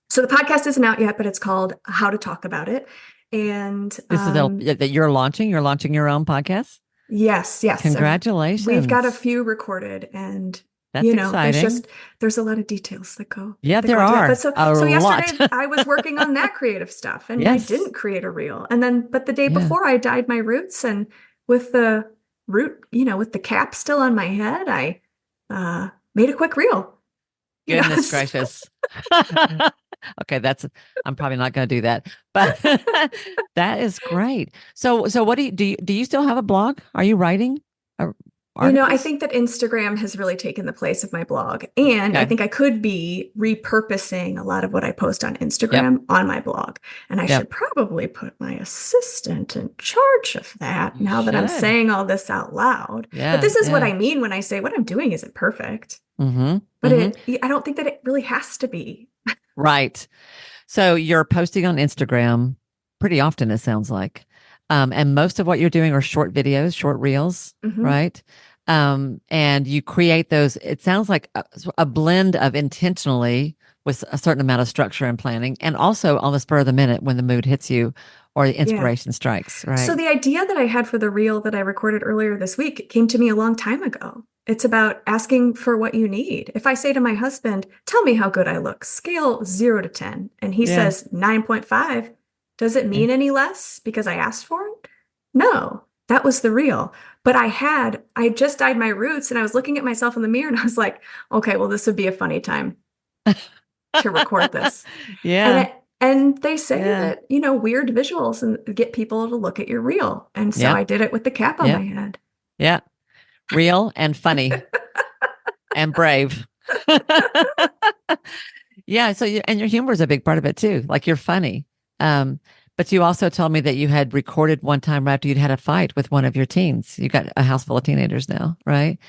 Speaker 2: So, the podcast isn't out yet, but it's called How to Talk About It. And
Speaker 1: This is that you're launching. You're launching your own podcast.
Speaker 2: yes, yes. We've got a
Speaker 1: Congratulations.
Speaker 2: few recorded, and
Speaker 1: That's exciting.
Speaker 2: There's a lot of details
Speaker 1: Yeah,
Speaker 2: that go
Speaker 1: there
Speaker 2: into that.
Speaker 1: are
Speaker 2: But so
Speaker 1: a
Speaker 2: so
Speaker 1: lot.
Speaker 2: yesterday I was working on that creative stuff and I
Speaker 1: Yes.
Speaker 2: didn't create a reel. And then but the day
Speaker 1: Yeah.
Speaker 2: before I dyed my roots and with the root, with the cap still on my head, I made a quick reel.
Speaker 1: Goodness
Speaker 2: So
Speaker 1: gracious. Okay, I'm probably not going to do that. But that is great. So what do you still have a blog? Are you writing
Speaker 2: I
Speaker 1: articles?
Speaker 2: think that Instagram has really taken the place of my blog. And I
Speaker 1: Okay.
Speaker 2: think I could be repurposing a lot of what I post on
Speaker 1: Yep.
Speaker 2: Instagram on my blog. And I
Speaker 1: Yep.
Speaker 2: should probably put my assistant in charge of that
Speaker 1: You
Speaker 2: now that I'm
Speaker 1: should.
Speaker 2: saying all this out loud. But
Speaker 1: Yeah.
Speaker 2: this is what
Speaker 1: Yeah.
Speaker 2: I mean when I say what I'm doing isn't perfect.
Speaker 1: Mm-hmm.
Speaker 2: But
Speaker 1: Mm-hmm.
Speaker 2: I don't think that it really has to be.
Speaker 1: Right. So you're posting on Instagram pretty often, it sounds like. And most of what you're doing are short videos, short reels,
Speaker 2: Hmm.
Speaker 1: right? And you create those, it sounds like a blend of intentionally with a certain amount of structure and planning, and also on the spur of the minute when the mood hits you or the
Speaker 2: Yeah.
Speaker 1: inspiration strikes,
Speaker 2: So
Speaker 1: right?
Speaker 2: the idea that I had for the reel that I recorded earlier this week came to me a long time ago. It's about asking for what you need. If I say to my husband, "Tell me how good I look," scale 0 to 10, and he
Speaker 1: Yeah.
Speaker 2: says 9.5, does it
Speaker 1: Yeah.
Speaker 2: mean any less because I asked for it? No, that was the reel. But I just dyed my roots and I was looking at myself in the mirror and I was like, okay, well, this would be a funny time to record this. And
Speaker 1: Yeah.
Speaker 2: they say
Speaker 1: Yeah.
Speaker 2: that, weird visuals and get people to look at your reel. And so
Speaker 1: Yep.
Speaker 2: I did it with the cap on my
Speaker 1: Yep.
Speaker 2: head.
Speaker 1: Yeah. Real and funny and brave. Yeah. And your humor is a big part of it too. Like you're funny. Um, but you also told me that you had recorded one time right after you'd had a fight with one of your teens. You got a house full of teenagers now, right?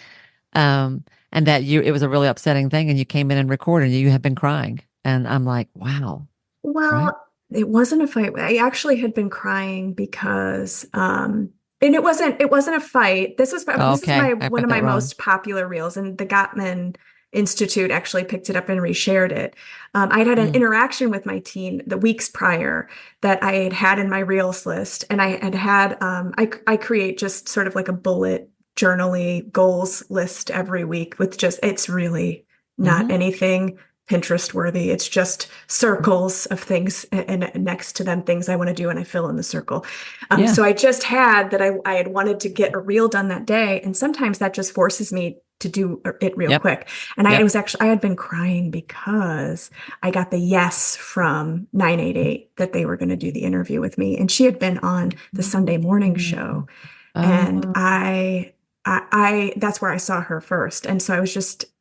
Speaker 1: And that it was a really upsetting thing, and you came in and recorded, and you had been crying, and I'm like, wow, right?
Speaker 2: Well, it wasn't a fight. I actually had been crying because and it wasn't a fight.
Speaker 1: Oh,
Speaker 2: This is my
Speaker 1: okay, I
Speaker 2: one
Speaker 1: put
Speaker 2: of my
Speaker 1: that wrong.
Speaker 2: most popular reels, and the Gottman Institute actually picked it up and reshared it. I'd had an
Speaker 1: Mm,
Speaker 2: interaction with my teen the weeks prior that I had had in my reels list, and I had had I create just sort of like a bullet journaly goals list every week with just it's really not
Speaker 1: mm-hmm,
Speaker 2: anything Pinterest worthy. It's just circles of things and next to them things I want to do and I fill in the circle.
Speaker 1: yeah,
Speaker 2: So I just had that I had wanted to get a reel done that day. And sometimes that just forces me to do it real
Speaker 1: yep,
Speaker 2: quick. And
Speaker 1: yep.
Speaker 2: I had been crying because I got the yes from 988 that they were going to do the interview with me. And she had been on the Sunday morning show.
Speaker 1: Mm.
Speaker 2: And
Speaker 1: Oh,
Speaker 2: that's where I saw her first. And so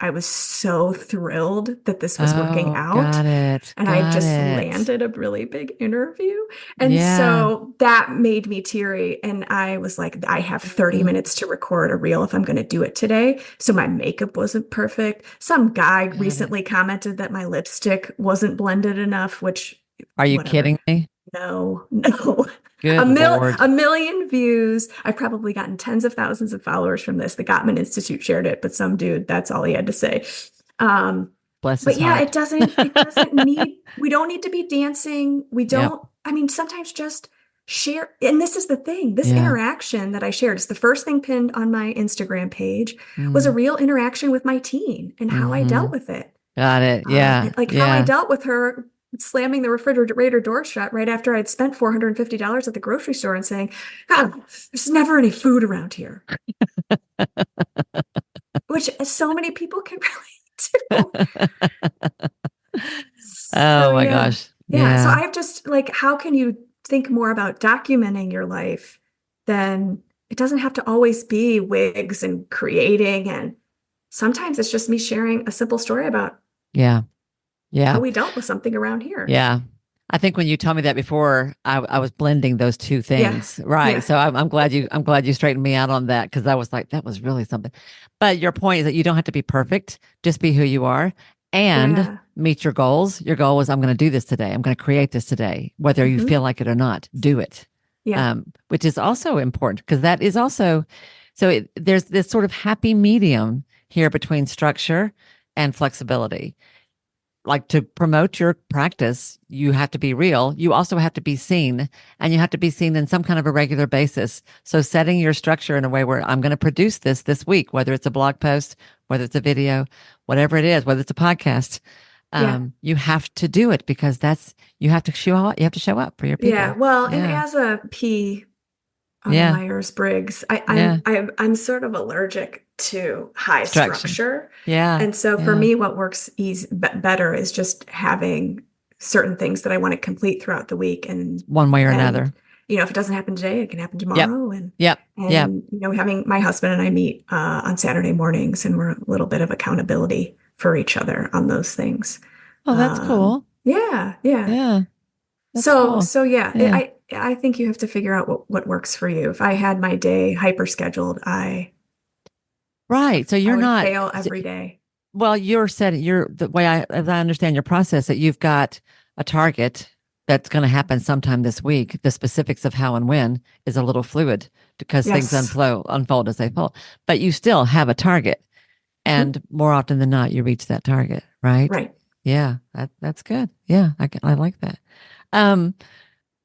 Speaker 2: I was so thrilled that this was working
Speaker 1: oh,
Speaker 2: out.
Speaker 1: got it,
Speaker 2: And I
Speaker 1: got
Speaker 2: just
Speaker 1: it.
Speaker 2: landed a really big interview. And
Speaker 1: Yeah.
Speaker 2: so that made me teary. And I was like, I have 30
Speaker 1: Mm,
Speaker 2: minutes to record a reel if I'm going to do it today. So my makeup wasn't perfect. Some guy
Speaker 1: got it.
Speaker 2: recently commented that my lipstick wasn't blended enough, which,
Speaker 1: Are you
Speaker 2: whatever.
Speaker 1: kidding me?
Speaker 2: No, no.
Speaker 1: Good
Speaker 2: A
Speaker 1: Lord,
Speaker 2: million views. I've probably gotten tens of thousands of followers from this. The Gottman Institute shared it, but some dude, that's all he had to say. Um,
Speaker 1: bless
Speaker 2: but
Speaker 1: his
Speaker 2: yeah,
Speaker 1: heart.
Speaker 2: we don't need to be dancing. We
Speaker 1: Yep.
Speaker 2: don't, I mean, sometimes just share. And this is the thing, this
Speaker 1: Yeah.
Speaker 2: interaction that I shared, it's the first thing pinned on my Instagram page, was a
Speaker 1: Mm,
Speaker 2: real interaction with my teen and how I
Speaker 1: mm-hmm.
Speaker 2: dealt with it.
Speaker 1: Got it. Yeah.
Speaker 2: Like how I
Speaker 1: Yeah.
Speaker 2: dealt with her slamming the refrigerator door shut right after I'd spent $450 at the grocery store and saying, God, there's never any food around here, which so many people can relate to. So
Speaker 1: Oh my
Speaker 2: yeah.
Speaker 1: gosh.
Speaker 2: Yeah. So
Speaker 1: Yeah.
Speaker 2: I've just like, how can you think more about documenting your life than it doesn't have to always be wigs and creating. And sometimes it's just me sharing a simple story about
Speaker 1: Yeah.
Speaker 2: how
Speaker 1: Yeah.
Speaker 2: we dealt with something around here.
Speaker 1: Yeah. I think when you told me that before, I was blending those two
Speaker 2: Yeah.
Speaker 1: things. Right.
Speaker 2: Yeah.
Speaker 1: So I'm glad you straightened me out on that, because I was like, that was really something. But your point is that you don't have to be perfect. Just be who you are and
Speaker 2: Yeah.
Speaker 1: meet your goals. Your goal was, I'm going to do this today. I'm going to create this today, whether you
Speaker 2: Hmm.
Speaker 1: feel like it or not, do it.
Speaker 2: Yeah.
Speaker 1: Which is also important, because that is also, there's this sort of happy medium here between structure and flexibility. like to promote your practice, you have to be real. You also have to be seen, and you have to be seen in some kind of a regular basis. So setting your structure in a way where I'm going to produce this week, whether it's a blog post, whether it's a video, whatever it is, whether it's a podcast,
Speaker 2: Yeah.
Speaker 1: you have to do it because you have to show up. You have to show up for your
Speaker 2: Yeah.
Speaker 1: people.
Speaker 2: Well, and
Speaker 1: Yeah.
Speaker 2: as a P on a
Speaker 1: Yeah.
Speaker 2: Myers-Briggs,
Speaker 1: Yeah.
Speaker 2: I'm sort of allergic to high
Speaker 1: Structure.
Speaker 2: structure.
Speaker 1: Yeah.
Speaker 2: And so for
Speaker 1: Yeah.
Speaker 2: me, what works better is just having certain things that I want to complete throughout the week.
Speaker 1: One way or
Speaker 2: And
Speaker 1: another.
Speaker 2: if it doesn't happen today, it can happen
Speaker 1: Yep.
Speaker 2: tomorrow. And
Speaker 1: Yep. Yep.
Speaker 2: having my husband and I meet on Saturday mornings, and we're a little bit of accountability for each other on those things.
Speaker 1: Oh, that's cool.
Speaker 2: Yeah, yeah.
Speaker 1: Yeah. That's
Speaker 2: So,
Speaker 1: cool.
Speaker 2: so yeah,
Speaker 1: Yeah.
Speaker 2: I think you have to figure out what works for you. If I had my day hyper scheduled,
Speaker 1: Right. So
Speaker 2: I
Speaker 1: you're
Speaker 2: would
Speaker 1: not,
Speaker 2: fail every day.
Speaker 1: well, you're the way as I understand your process, that you've got a target that's going to happen sometime this week. The specifics of how and when is a little fluid because things
Speaker 2: Yes.
Speaker 1: unfold as they fall, but you still have a target.
Speaker 2: Mhm.
Speaker 1: And more often than not, you reach that target, right?
Speaker 2: Right.
Speaker 1: Yeah. That's good. Yeah. I like that. Um,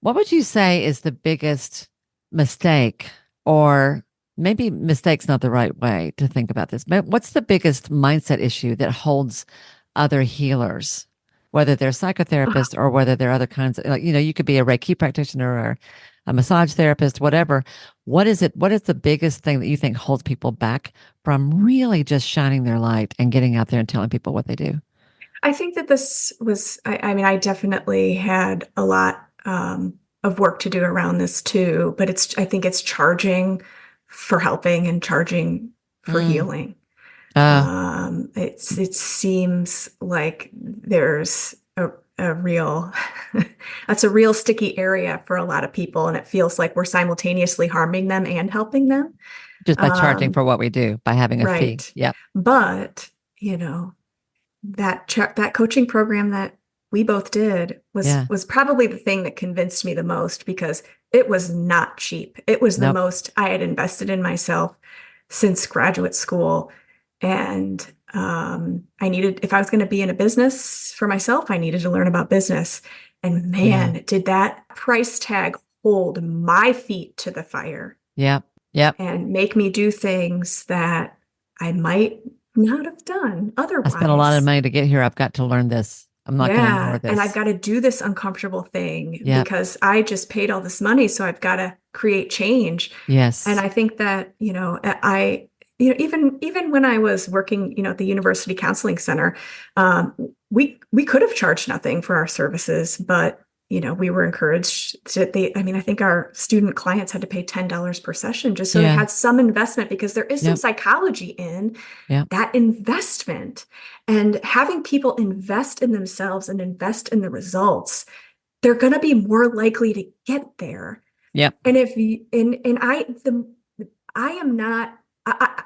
Speaker 1: What would you say is the biggest mistake, or maybe mistake's not the right way to think about this, but what's the biggest mindset issue that holds other healers, whether they're psychotherapists or whether they're other kinds of, like, you could be a Reiki practitioner or a massage therapist, whatever. What is it? What is the biggest thing that you think holds people back from really just shining their light and getting out there and telling people what they do?
Speaker 2: I think that this was, I mean, I definitely had a lot of work to do around this too, but I think it's charging for helping and charging for
Speaker 1: Mm.
Speaker 2: healing.
Speaker 1: Uh,
Speaker 2: It seems like there's a real, that's a real sticky area for a lot of people, and it feels like we're simultaneously harming them and helping them.
Speaker 1: just by charging
Speaker 2: Um,
Speaker 1: for what we do, by having a fee.
Speaker 2: right.
Speaker 1: Yep.
Speaker 2: But, that coaching program that we both did
Speaker 1: Yeah.
Speaker 2: was probably the thing that convinced me the most, because it was not cheap. It was the
Speaker 1: Nope.
Speaker 2: most I had invested in myself since graduate school. And I needed, if I was going to be in a business for myself, I needed to learn about business. And
Speaker 1: Yeah.
Speaker 2: man, did that price tag hold my feet to the fire
Speaker 1: Yep. Yep.
Speaker 2: and make me do things that I might not have done
Speaker 1: I spent a lot of
Speaker 2: otherwise.
Speaker 1: money to get here. I've got to learn this. I'm not going to ignore
Speaker 2: Yeah. And I've
Speaker 1: this.
Speaker 2: got to do this uncomfortable thing
Speaker 1: Yep.
Speaker 2: because I just paid all this money. So I've got to create change. And
Speaker 1: Yes.
Speaker 2: I think that, even when I was working, at the University Counseling Center, we could have charged nothing for our services, but we were encouraged I mean, I think our student clients had to pay $10 per session just so they
Speaker 1: Yeah.
Speaker 2: had some investment, because there is some
Speaker 1: Yep.
Speaker 2: psychology in
Speaker 1: Yep.
Speaker 2: that investment, and having people invest in themselves and invest in the results, they're going to be more likely to get there.
Speaker 1: Yep.
Speaker 2: And if you, and I am not,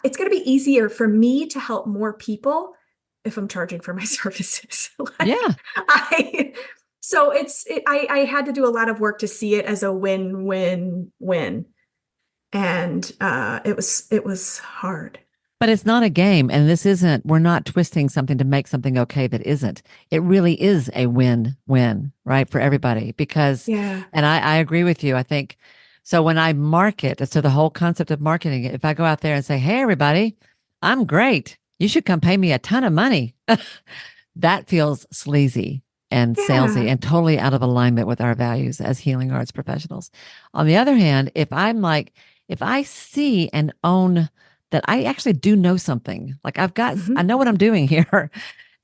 Speaker 2: it's going to be easier for me to help more people if I'm charging for my services.
Speaker 1: Yeah.
Speaker 2: I, so I had to do a lot of work to see it as a win-win-win. And it was hard.
Speaker 1: But it's not a game. And we're not twisting something to make something okay that isn't. It really is a win-win, right? For everybody. Because,
Speaker 2: Yeah.
Speaker 1: and I agree with you. I think, so when I market, so the whole concept of marketing, if I go out there and say, hey, everybody, I'm great. You should come pay me a ton of money. That feels sleazy and salesy
Speaker 2: Yeah.
Speaker 1: and totally out of alignment with our values as healing arts professionals. On the other hand, if I see and own that I actually do know something, like I
Speaker 2: Mhm.
Speaker 1: know what I'm doing here,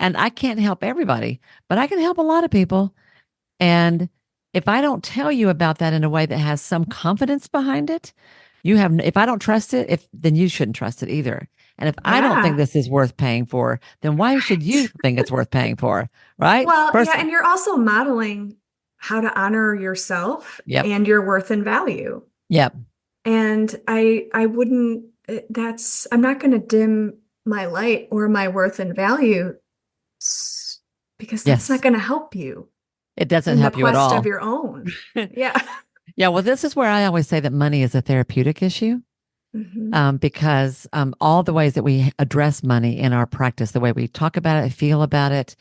Speaker 1: and I can't help everybody, but I can help a lot of people. And if I don't tell you about that in a way that has some confidence behind it, if I don't trust it, then you shouldn't trust it either. And if I don't think
Speaker 2: Yeah.
Speaker 1: this is worth paying for, then why should you
Speaker 2: Right.
Speaker 1: think it's worth paying for? Right?
Speaker 2: Well, yeah,
Speaker 1: First,
Speaker 2: and you're also modeling how to honor yourself
Speaker 1: yep.
Speaker 2: and your worth and value.
Speaker 1: Yep.
Speaker 2: And I wouldn't, I'm not going to dim my light or my worth and value, because that's not
Speaker 1: Yes.
Speaker 2: going to help you
Speaker 1: It doesn't
Speaker 2: in the
Speaker 1: help you at
Speaker 2: quest of
Speaker 1: all.
Speaker 2: your own. Yeah.
Speaker 1: Yeah. Well, this is where I always say that money is a therapeutic issue.
Speaker 2: Hmm.
Speaker 1: Because all the ways that we address money in our practice, the way we talk about it, feel about it,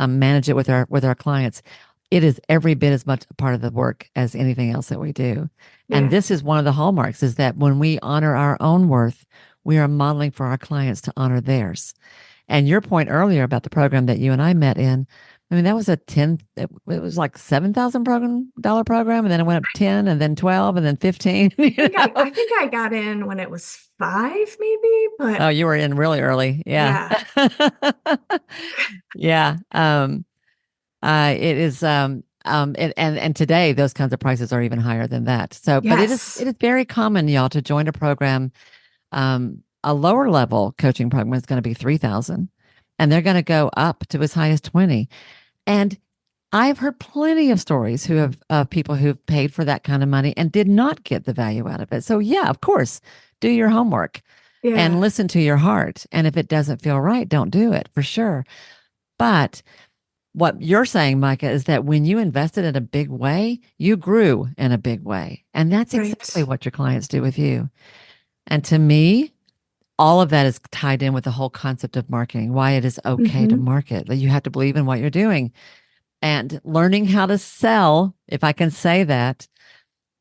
Speaker 1: manage it with our clients. It is every bit as much a part of the work as anything else that we do. And
Speaker 2: Yeah.
Speaker 1: this is one of the hallmarks is that when we honor our own worth, we are modeling for our clients to honor theirs. And your point earlier about the program that you and I met in, I mean, that was it was like $7,000 program. And then it went up 10 and then 12 and then 15,
Speaker 2: I think I got in when it was 5, maybe,
Speaker 1: Oh,
Speaker 2: but
Speaker 1: you were in really early. Yeah.
Speaker 2: yeah.
Speaker 1: Yeah. It is, and today those kinds of prices are even higher than that. So, but it
Speaker 2: Yes.
Speaker 1: is very common, y'all, to join a program. A lower level coaching program is going to be 3,000 and they're going to go up to as high as 20. And I've heard plenty of stories who have people who've paid for that kind of money and did not get the value out of it. So yeah, of course, do your homework and
Speaker 2: Yeah.
Speaker 1: listen to your heart. And if it doesn't feel right, don't do it for sure. But what you're saying, Micah, is that when you invested in a big way, you grew in a big way. And that's exactly
Speaker 2: Right.
Speaker 1: what your clients do with you. And to me, all of that is tied in with the whole concept of marketing, why it is okay to
Speaker 2: Hmm.
Speaker 1: market. That you have to believe in what you're doing and learning how to sell, if I can say that.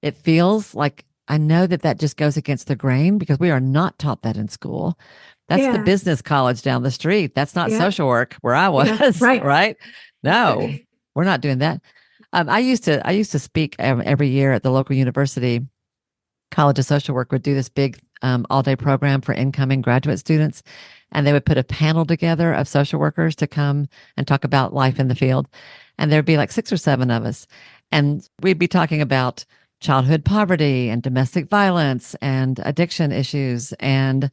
Speaker 1: It feels like I know that that just goes against the grain because we are not taught that in school. That's the
Speaker 2: Yeah.
Speaker 1: business college down the street. That's not
Speaker 2: Yeah.
Speaker 1: social work where I
Speaker 2: Yeah.
Speaker 1: was,
Speaker 2: Right.
Speaker 1: right? No, we're not doing that. I used to speak every year at the local university. College of Social Work would do this big all day program for incoming graduate students. And they would put a panel together of social workers to come and talk about life in the field. And there'd be like 6 or 7 of us. And we'd be talking about childhood poverty and domestic violence and addiction issues and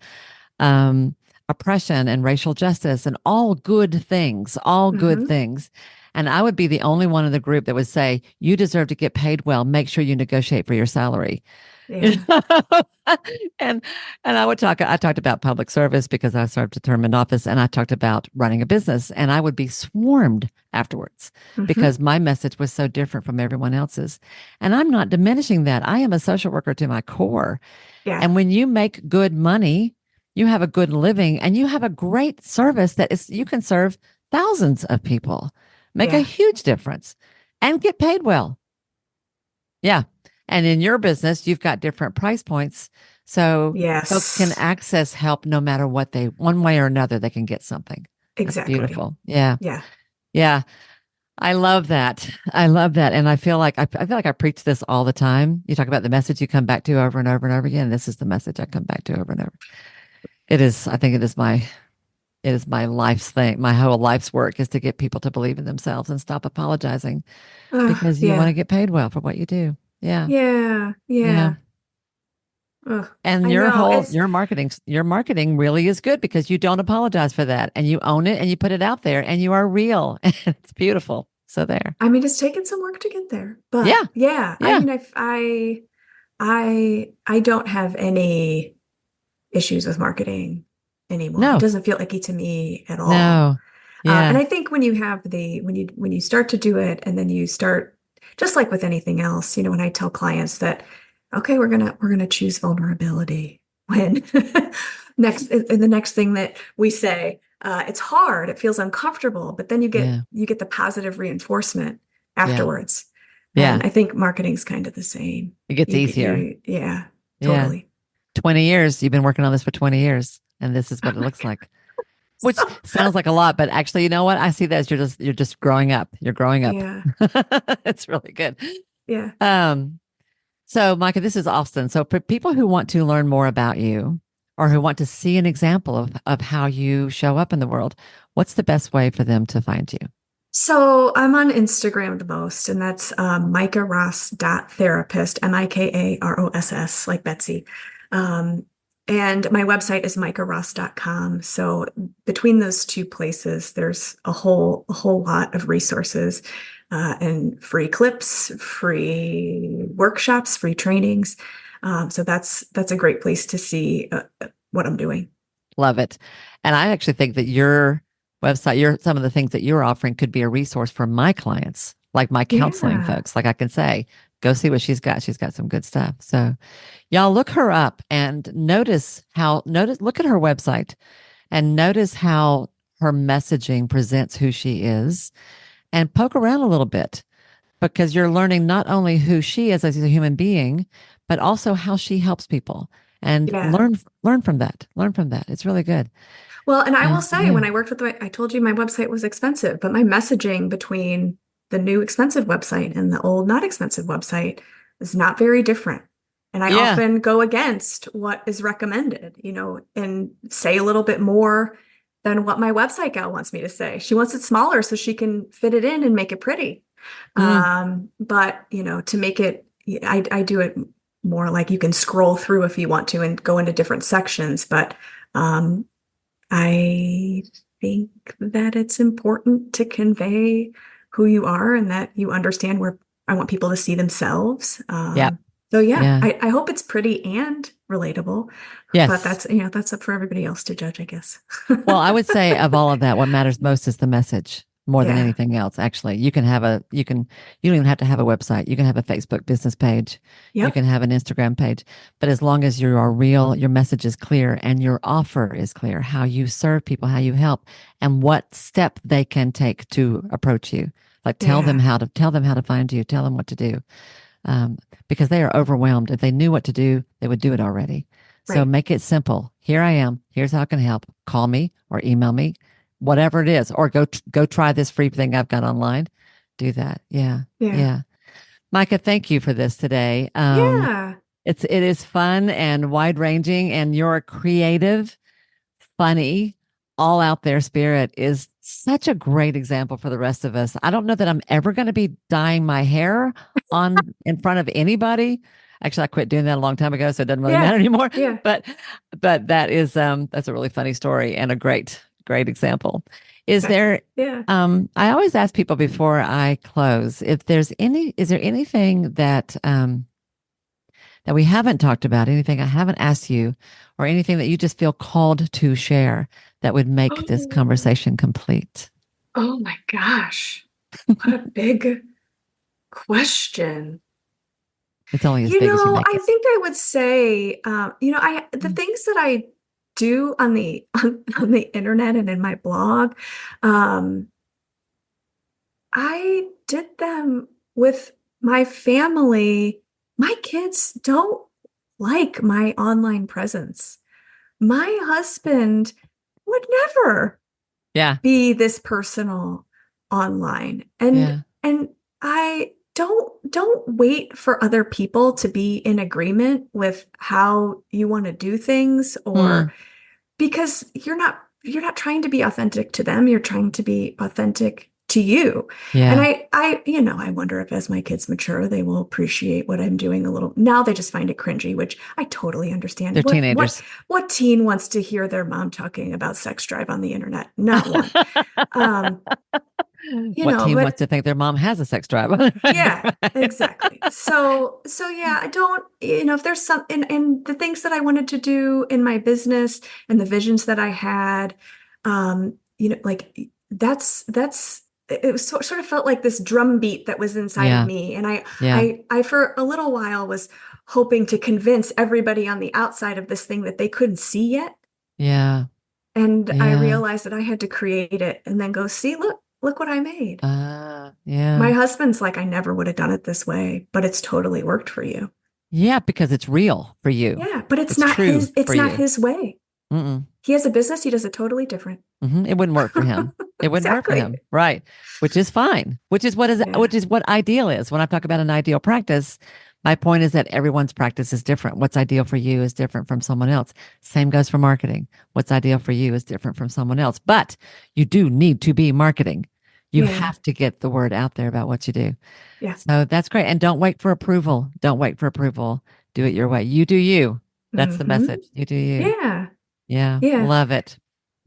Speaker 1: um, oppression and racial justice and all good things, all good
Speaker 2: Hmm.
Speaker 1: things. And I would be the only one in the group that would say, you deserve to get paid well. Make sure you negotiate for your salary. You
Speaker 2: Yeah.
Speaker 1: know? and and I talked about public service because I served a term in office and I talked about running a business and I would be swarmed afterwards
Speaker 2: Hmm.
Speaker 1: because my message was so different from everyone else's. And I'm not diminishing that. I am a social worker to my core.
Speaker 2: Yeah.
Speaker 1: And when you make good money, you have a good living and you have a great service that is you can serve thousands of people, make a
Speaker 2: Yeah.
Speaker 1: huge difference and get paid well. Yeah. And in your business, you've got different price points. So folks can
Speaker 2: Yes.
Speaker 1: access help no matter what one way or another, they can get something. That's
Speaker 2: Exactly.
Speaker 1: beautiful. Yeah.
Speaker 2: Yeah.
Speaker 1: Yeah. I love that. I love that. And I feel like I preach this all the time. You talk about the message you come back to over and over and over again. This is the message I come back to over and over. I think it is my life's thing. My whole life's work is to get people to believe in themselves and stop apologizing because you want to
Speaker 2: Yeah.
Speaker 1: get paid well for what you do. Yeah.
Speaker 2: Yeah.
Speaker 1: Yeah.
Speaker 2: Yeah. Ugh.
Speaker 1: And
Speaker 2: I know.
Speaker 1: your marketing really is good because you don't apologize for that and you own it and you put it out there and you are real. It's beautiful. So there.
Speaker 2: I mean, it's taken some work to get there, but
Speaker 1: Yeah.
Speaker 2: yeah, I
Speaker 1: Yeah.
Speaker 2: mean, I don't have any issues with marketing anymore. It
Speaker 1: No.
Speaker 2: doesn't feel icky to me at all.
Speaker 1: No.
Speaker 2: And
Speaker 1: Yeah.
Speaker 2: I think when you have when you start to do it and then you start just like with anything else, when I tell clients that, okay, we're gonna choose vulnerability when next in the next thing that we say, it's hard, it feels uncomfortable, but then
Speaker 1: Yeah.
Speaker 2: you get the positive reinforcement
Speaker 1: Yeah.
Speaker 2: afterwards. And
Speaker 1: Yeah.
Speaker 2: I think marketing's kind of the same.
Speaker 1: It gets easier.
Speaker 2: Yeah,
Speaker 1: Yeah.
Speaker 2: totally.
Speaker 1: 20 years. You've been working on this for 20 years and this is what it looks like. Which
Speaker 2: So,
Speaker 1: sounds like a lot, but actually, you know what? I see that as you're just growing up. You're growing up.
Speaker 2: yeah,
Speaker 1: It's really good.
Speaker 2: yeah.
Speaker 1: Um, so Micah, this is Austin. So for people who want to learn more about you or who want to see an example of how you show up in the world, what's the best way for them to find you?
Speaker 2: So I'm on Instagram the most, and that's mikaross.therapist, Mikaross, like Betsy. Um, and my website is mikaross.com. So between those two places, there's a whole lot of resources and free clips, free workshops, free trainings. So that's a great place to see what I'm doing.
Speaker 1: Love it. And I actually think that your website, some of the things that you're offering could be a resource for my clients, like my counseling
Speaker 2: Yeah.
Speaker 1: folks. Like I can say, go see what she's got. She's got some good stuff. So y'all look her up and look at her website and notice how her messaging presents who she is, and poke around a little bit because you're learning not only who she is as a human being, but also how she helps people. And
Speaker 2: Yeah.
Speaker 1: learn from that. Learn from that. It's really good.
Speaker 2: Well, and I will
Speaker 1: And
Speaker 2: say,
Speaker 1: yeah.
Speaker 2: when I worked with I told you my website was expensive, but my messaging between the new expensive website and the old not expensive website is not very different. And I
Speaker 1: Yeah.
Speaker 2: often go against what is recommended, and say a little bit more than what my website gal wants me to say. She wants it smaller so she can fit it in and make it pretty.
Speaker 1: Mm,
Speaker 2: But to make it, I do it more like you can scroll through if you want to and go into different sections, but um, I think that it's important to convey who you are and that you understand where I want people to see themselves.
Speaker 1: yep.
Speaker 2: So yeah,
Speaker 1: Yeah.
Speaker 2: I hope it's pretty and relatable, but
Speaker 1: Yes.
Speaker 2: that's up for everybody else to judge, I guess.
Speaker 1: Well, I would say of all of that, what matters most is the message more than
Speaker 2: Yeah,
Speaker 1: anything else. Actually, you don't even have to have a website. You can have a Facebook business page. You
Speaker 2: yep,
Speaker 1: can have an Instagram page. But as long as you are real, your message is clear and your offer is clear, how you serve people, how you help, and what step they can take to approach you. Like
Speaker 2: yeah,
Speaker 1: tell them how to find you, tell them what to do. Because they are overwhelmed. If they knew what to do, they would do it already. So
Speaker 2: right,
Speaker 1: make it simple. Here I am. Here's how I can help. Call me or email me, whatever it is, or go try this free thing I've got online. Do that. Yeah,
Speaker 2: yeah,
Speaker 1: yeah. Micah, thank you for this today.
Speaker 2: yeah.
Speaker 1: It is fun and wide ranging, and you're creative, funny, all out there spirit is such a great example for the rest of us. I don't know that I'm ever going to be dyeing my hair on in front of anybody. Actually, I quit doing that a long time ago, so it doesn't really matter
Speaker 2: Yeah,
Speaker 1: anymore.
Speaker 2: yeah,
Speaker 1: But that's a really funny story and a great example. Is
Speaker 2: okay.
Speaker 1: there
Speaker 2: Yeah.
Speaker 1: I always ask people before I close if there's any is there anything that we haven't talked about, anything I haven't asked you, or anything that you just feel called to share that would make this
Speaker 2: Oh,
Speaker 1: conversation complete?
Speaker 2: oh my gosh. What a big question.
Speaker 1: It's only as big as you make
Speaker 2: I
Speaker 1: it.
Speaker 2: think I would say, the
Speaker 1: Mm.
Speaker 2: things that I do on the on the internet and in my blog, um, I did them with my family. My kids don't like my online presence. My husband would never
Speaker 1: Yeah.
Speaker 2: be this personal online. And
Speaker 1: Yeah.
Speaker 2: and I don't wait for other people to be in agreement with how you want to do things,
Speaker 1: Mm.
Speaker 2: or because you're not trying to be authentic to them, you're trying to be authentic to you. And
Speaker 1: Yeah.
Speaker 2: I wonder if as my kids mature, they will appreciate what I'm doing a little. Now they just find it cringy, which I totally understand.
Speaker 1: They're
Speaker 2: What
Speaker 1: teenagers.
Speaker 2: what teen wants to hear their mom talking about sex drive on the internet? Not one. Um,
Speaker 1: What teen wants
Speaker 2: but
Speaker 1: to think their mom has a sex drive on
Speaker 2: yeah,
Speaker 1: their
Speaker 2: exactly. So yeah, I don't, if there's some, and the things that I wanted to do in my business and the visions that I had, like it was sort of felt like this drum beat that was inside of
Speaker 1: Yeah.
Speaker 2: me. And
Speaker 1: Yeah.
Speaker 2: I for a little while was hoping to convince everybody on the outside of this thing that they couldn't see yet.
Speaker 1: Yeah.
Speaker 2: And I
Speaker 1: Yeah.
Speaker 2: realized that I had to create it and then go, see, look what I made. My
Speaker 1: Yeah.
Speaker 2: husband's like, I never would have done it this way, but it's totally worked for you.
Speaker 1: Yeah, because it's real for you.
Speaker 2: Yeah, but
Speaker 1: It's true
Speaker 2: it's
Speaker 1: for
Speaker 2: not
Speaker 1: you.
Speaker 2: his way.
Speaker 1: Mm-mm.
Speaker 2: He has a business, he does it totally different.
Speaker 1: It wouldn't work for him. It wouldn't work for
Speaker 2: Exactly.
Speaker 1: him. Right. Which is fine.
Speaker 2: Yeah.
Speaker 1: Which is what ideal is. When I talk about an ideal practice, my point is that everyone's practice is different. What's ideal for you is different from someone else. Same goes for marketing. What's ideal for you is different from someone else. But you do need to be marketing. You
Speaker 2: Yeah.
Speaker 1: have to get the word out there about what you do.
Speaker 2: Yeah.
Speaker 1: So that's great. And don't wait for approval. Don't wait for approval. Do it your way. You do you. That's the
Speaker 2: Hmm.
Speaker 1: message. You do you.
Speaker 2: Yeah.
Speaker 1: Yeah.
Speaker 2: Yeah.
Speaker 1: Love it.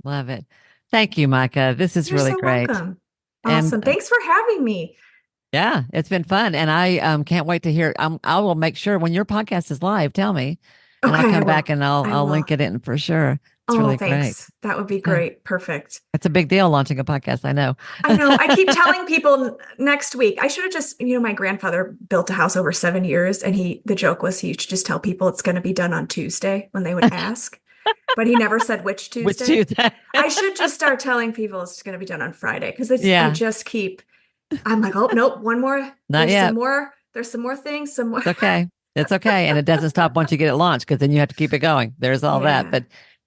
Speaker 1: Love it. Thank you, Micah. This is
Speaker 2: You're
Speaker 1: really
Speaker 2: so
Speaker 1: great.
Speaker 2: welcome.
Speaker 1: And
Speaker 2: Awesome. Thanks for having me.
Speaker 1: yeah, it's been fun. And I can't wait to hear. I will make sure when your podcast is live, tell me, and I'll
Speaker 2: Okay, I
Speaker 1: come back
Speaker 2: will.
Speaker 1: and I'll
Speaker 2: I
Speaker 1: I'll
Speaker 2: will.
Speaker 1: link it in for sure. It's
Speaker 2: Oh,
Speaker 1: really great.
Speaker 2: thanks. That would be
Speaker 1: Yeah.
Speaker 2: great. Perfect.
Speaker 1: It's a big deal launching a podcast. I know.
Speaker 2: I know. I keep telling people next week. I should have just, my grandfather built a house over 7 years, and the joke was he should just tell people it's going to be done on Tuesday when they would ask. but he never said which
Speaker 1: Which
Speaker 2: Tuesday.
Speaker 1: Tuesday?
Speaker 2: I should just start telling people it's going to be done on Friday because I
Speaker 1: Yeah.
Speaker 2: just keep. I'm like, oh nope, one more.
Speaker 1: Not
Speaker 2: There's
Speaker 1: yet.
Speaker 2: some more. There's some more things. Some more.
Speaker 1: It's okay. It's okay. And it doesn't stop once you get it launched because then you have to keep it going. There's all that.
Speaker 2: Yeah.
Speaker 1: But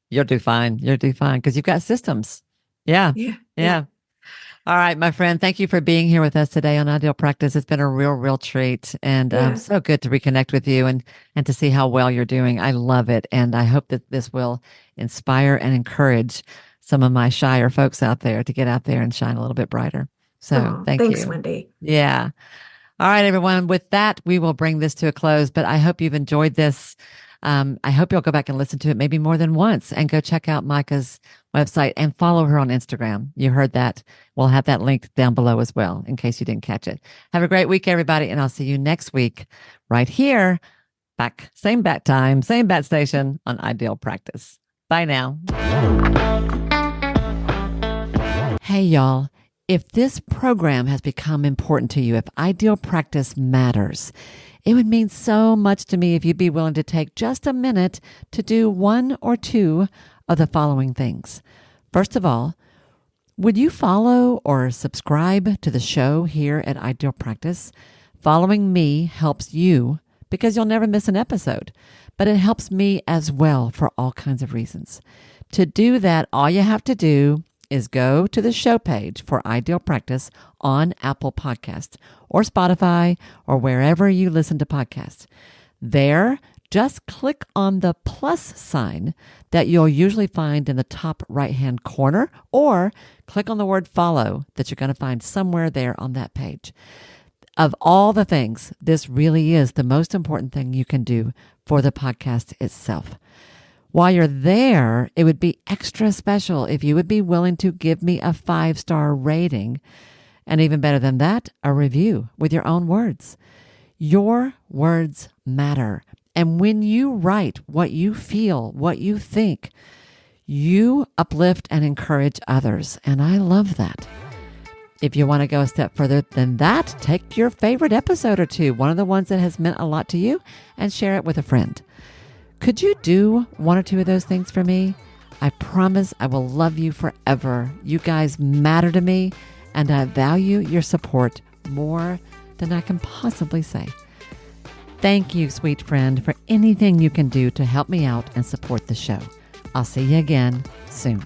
Speaker 1: you'll do fine. You'll do fine because you've got systems. Yeah.
Speaker 2: Yeah.
Speaker 1: Yeah. All right, my friend. Thank you for being here with us today on Ideal Practice. It's been a real treat and
Speaker 2: Yeah.
Speaker 1: so good to reconnect with you and to see how well you're doing. I love it. And I hope that this will inspire and encourage some of my shyer folks out there to get out there and shine a little bit brighter. So
Speaker 2: Oh,
Speaker 1: thank
Speaker 2: thanks,
Speaker 1: you.
Speaker 2: Wendy.
Speaker 1: Yeah. All right, everyone. With that, we will bring this to a close, but I hope you've enjoyed this. I hope you'll go back and listen to it maybe more than once and go check out Mika's website and follow her on Instagram. You heard that. We'll have that linked down below as well in case you didn't catch it. Have a great week, everybody, and I'll see you next week right here, back, same bat time, same bat station on Ideal Practice. Bye now. Hey, y'all. If this program has become important to you, if Ideal Practice matters, it would mean so much to me if you'd be willing to take just a minute to do one or two of the following things. First of all, would you follow or subscribe to the show here at Ideal Practice? Following me helps you because you'll never miss an episode, but it helps me as well for all kinds of reasons. To do that, all you have to do is go to the show page for Ideal Practice on Apple Podcasts or Spotify or wherever you listen to podcasts. There, just click on the plus sign that you'll usually find in the top right-hand corner, or click on the word follow that you're going to find somewhere there on that page. Of all the things, this really is the most important thing you can do for the podcast itself. While you're there, it would be extra special if you would be willing to give me a 5-star rating, and even better than that, a review with your own words. Your words matter. And when you write what you feel, what you think, you uplift and encourage others. And I love that. If you want to go a step further than that, take your favorite episode or two, one of the ones that has meant a lot to you, and share it with a friend. Could you do one or two of those things for me? I promise I will love you forever. You guys matter to me, and I value your support more than I can possibly say. Thank you, sweet friend, for anything you can do to help me out and support the show. I'll see you again soon.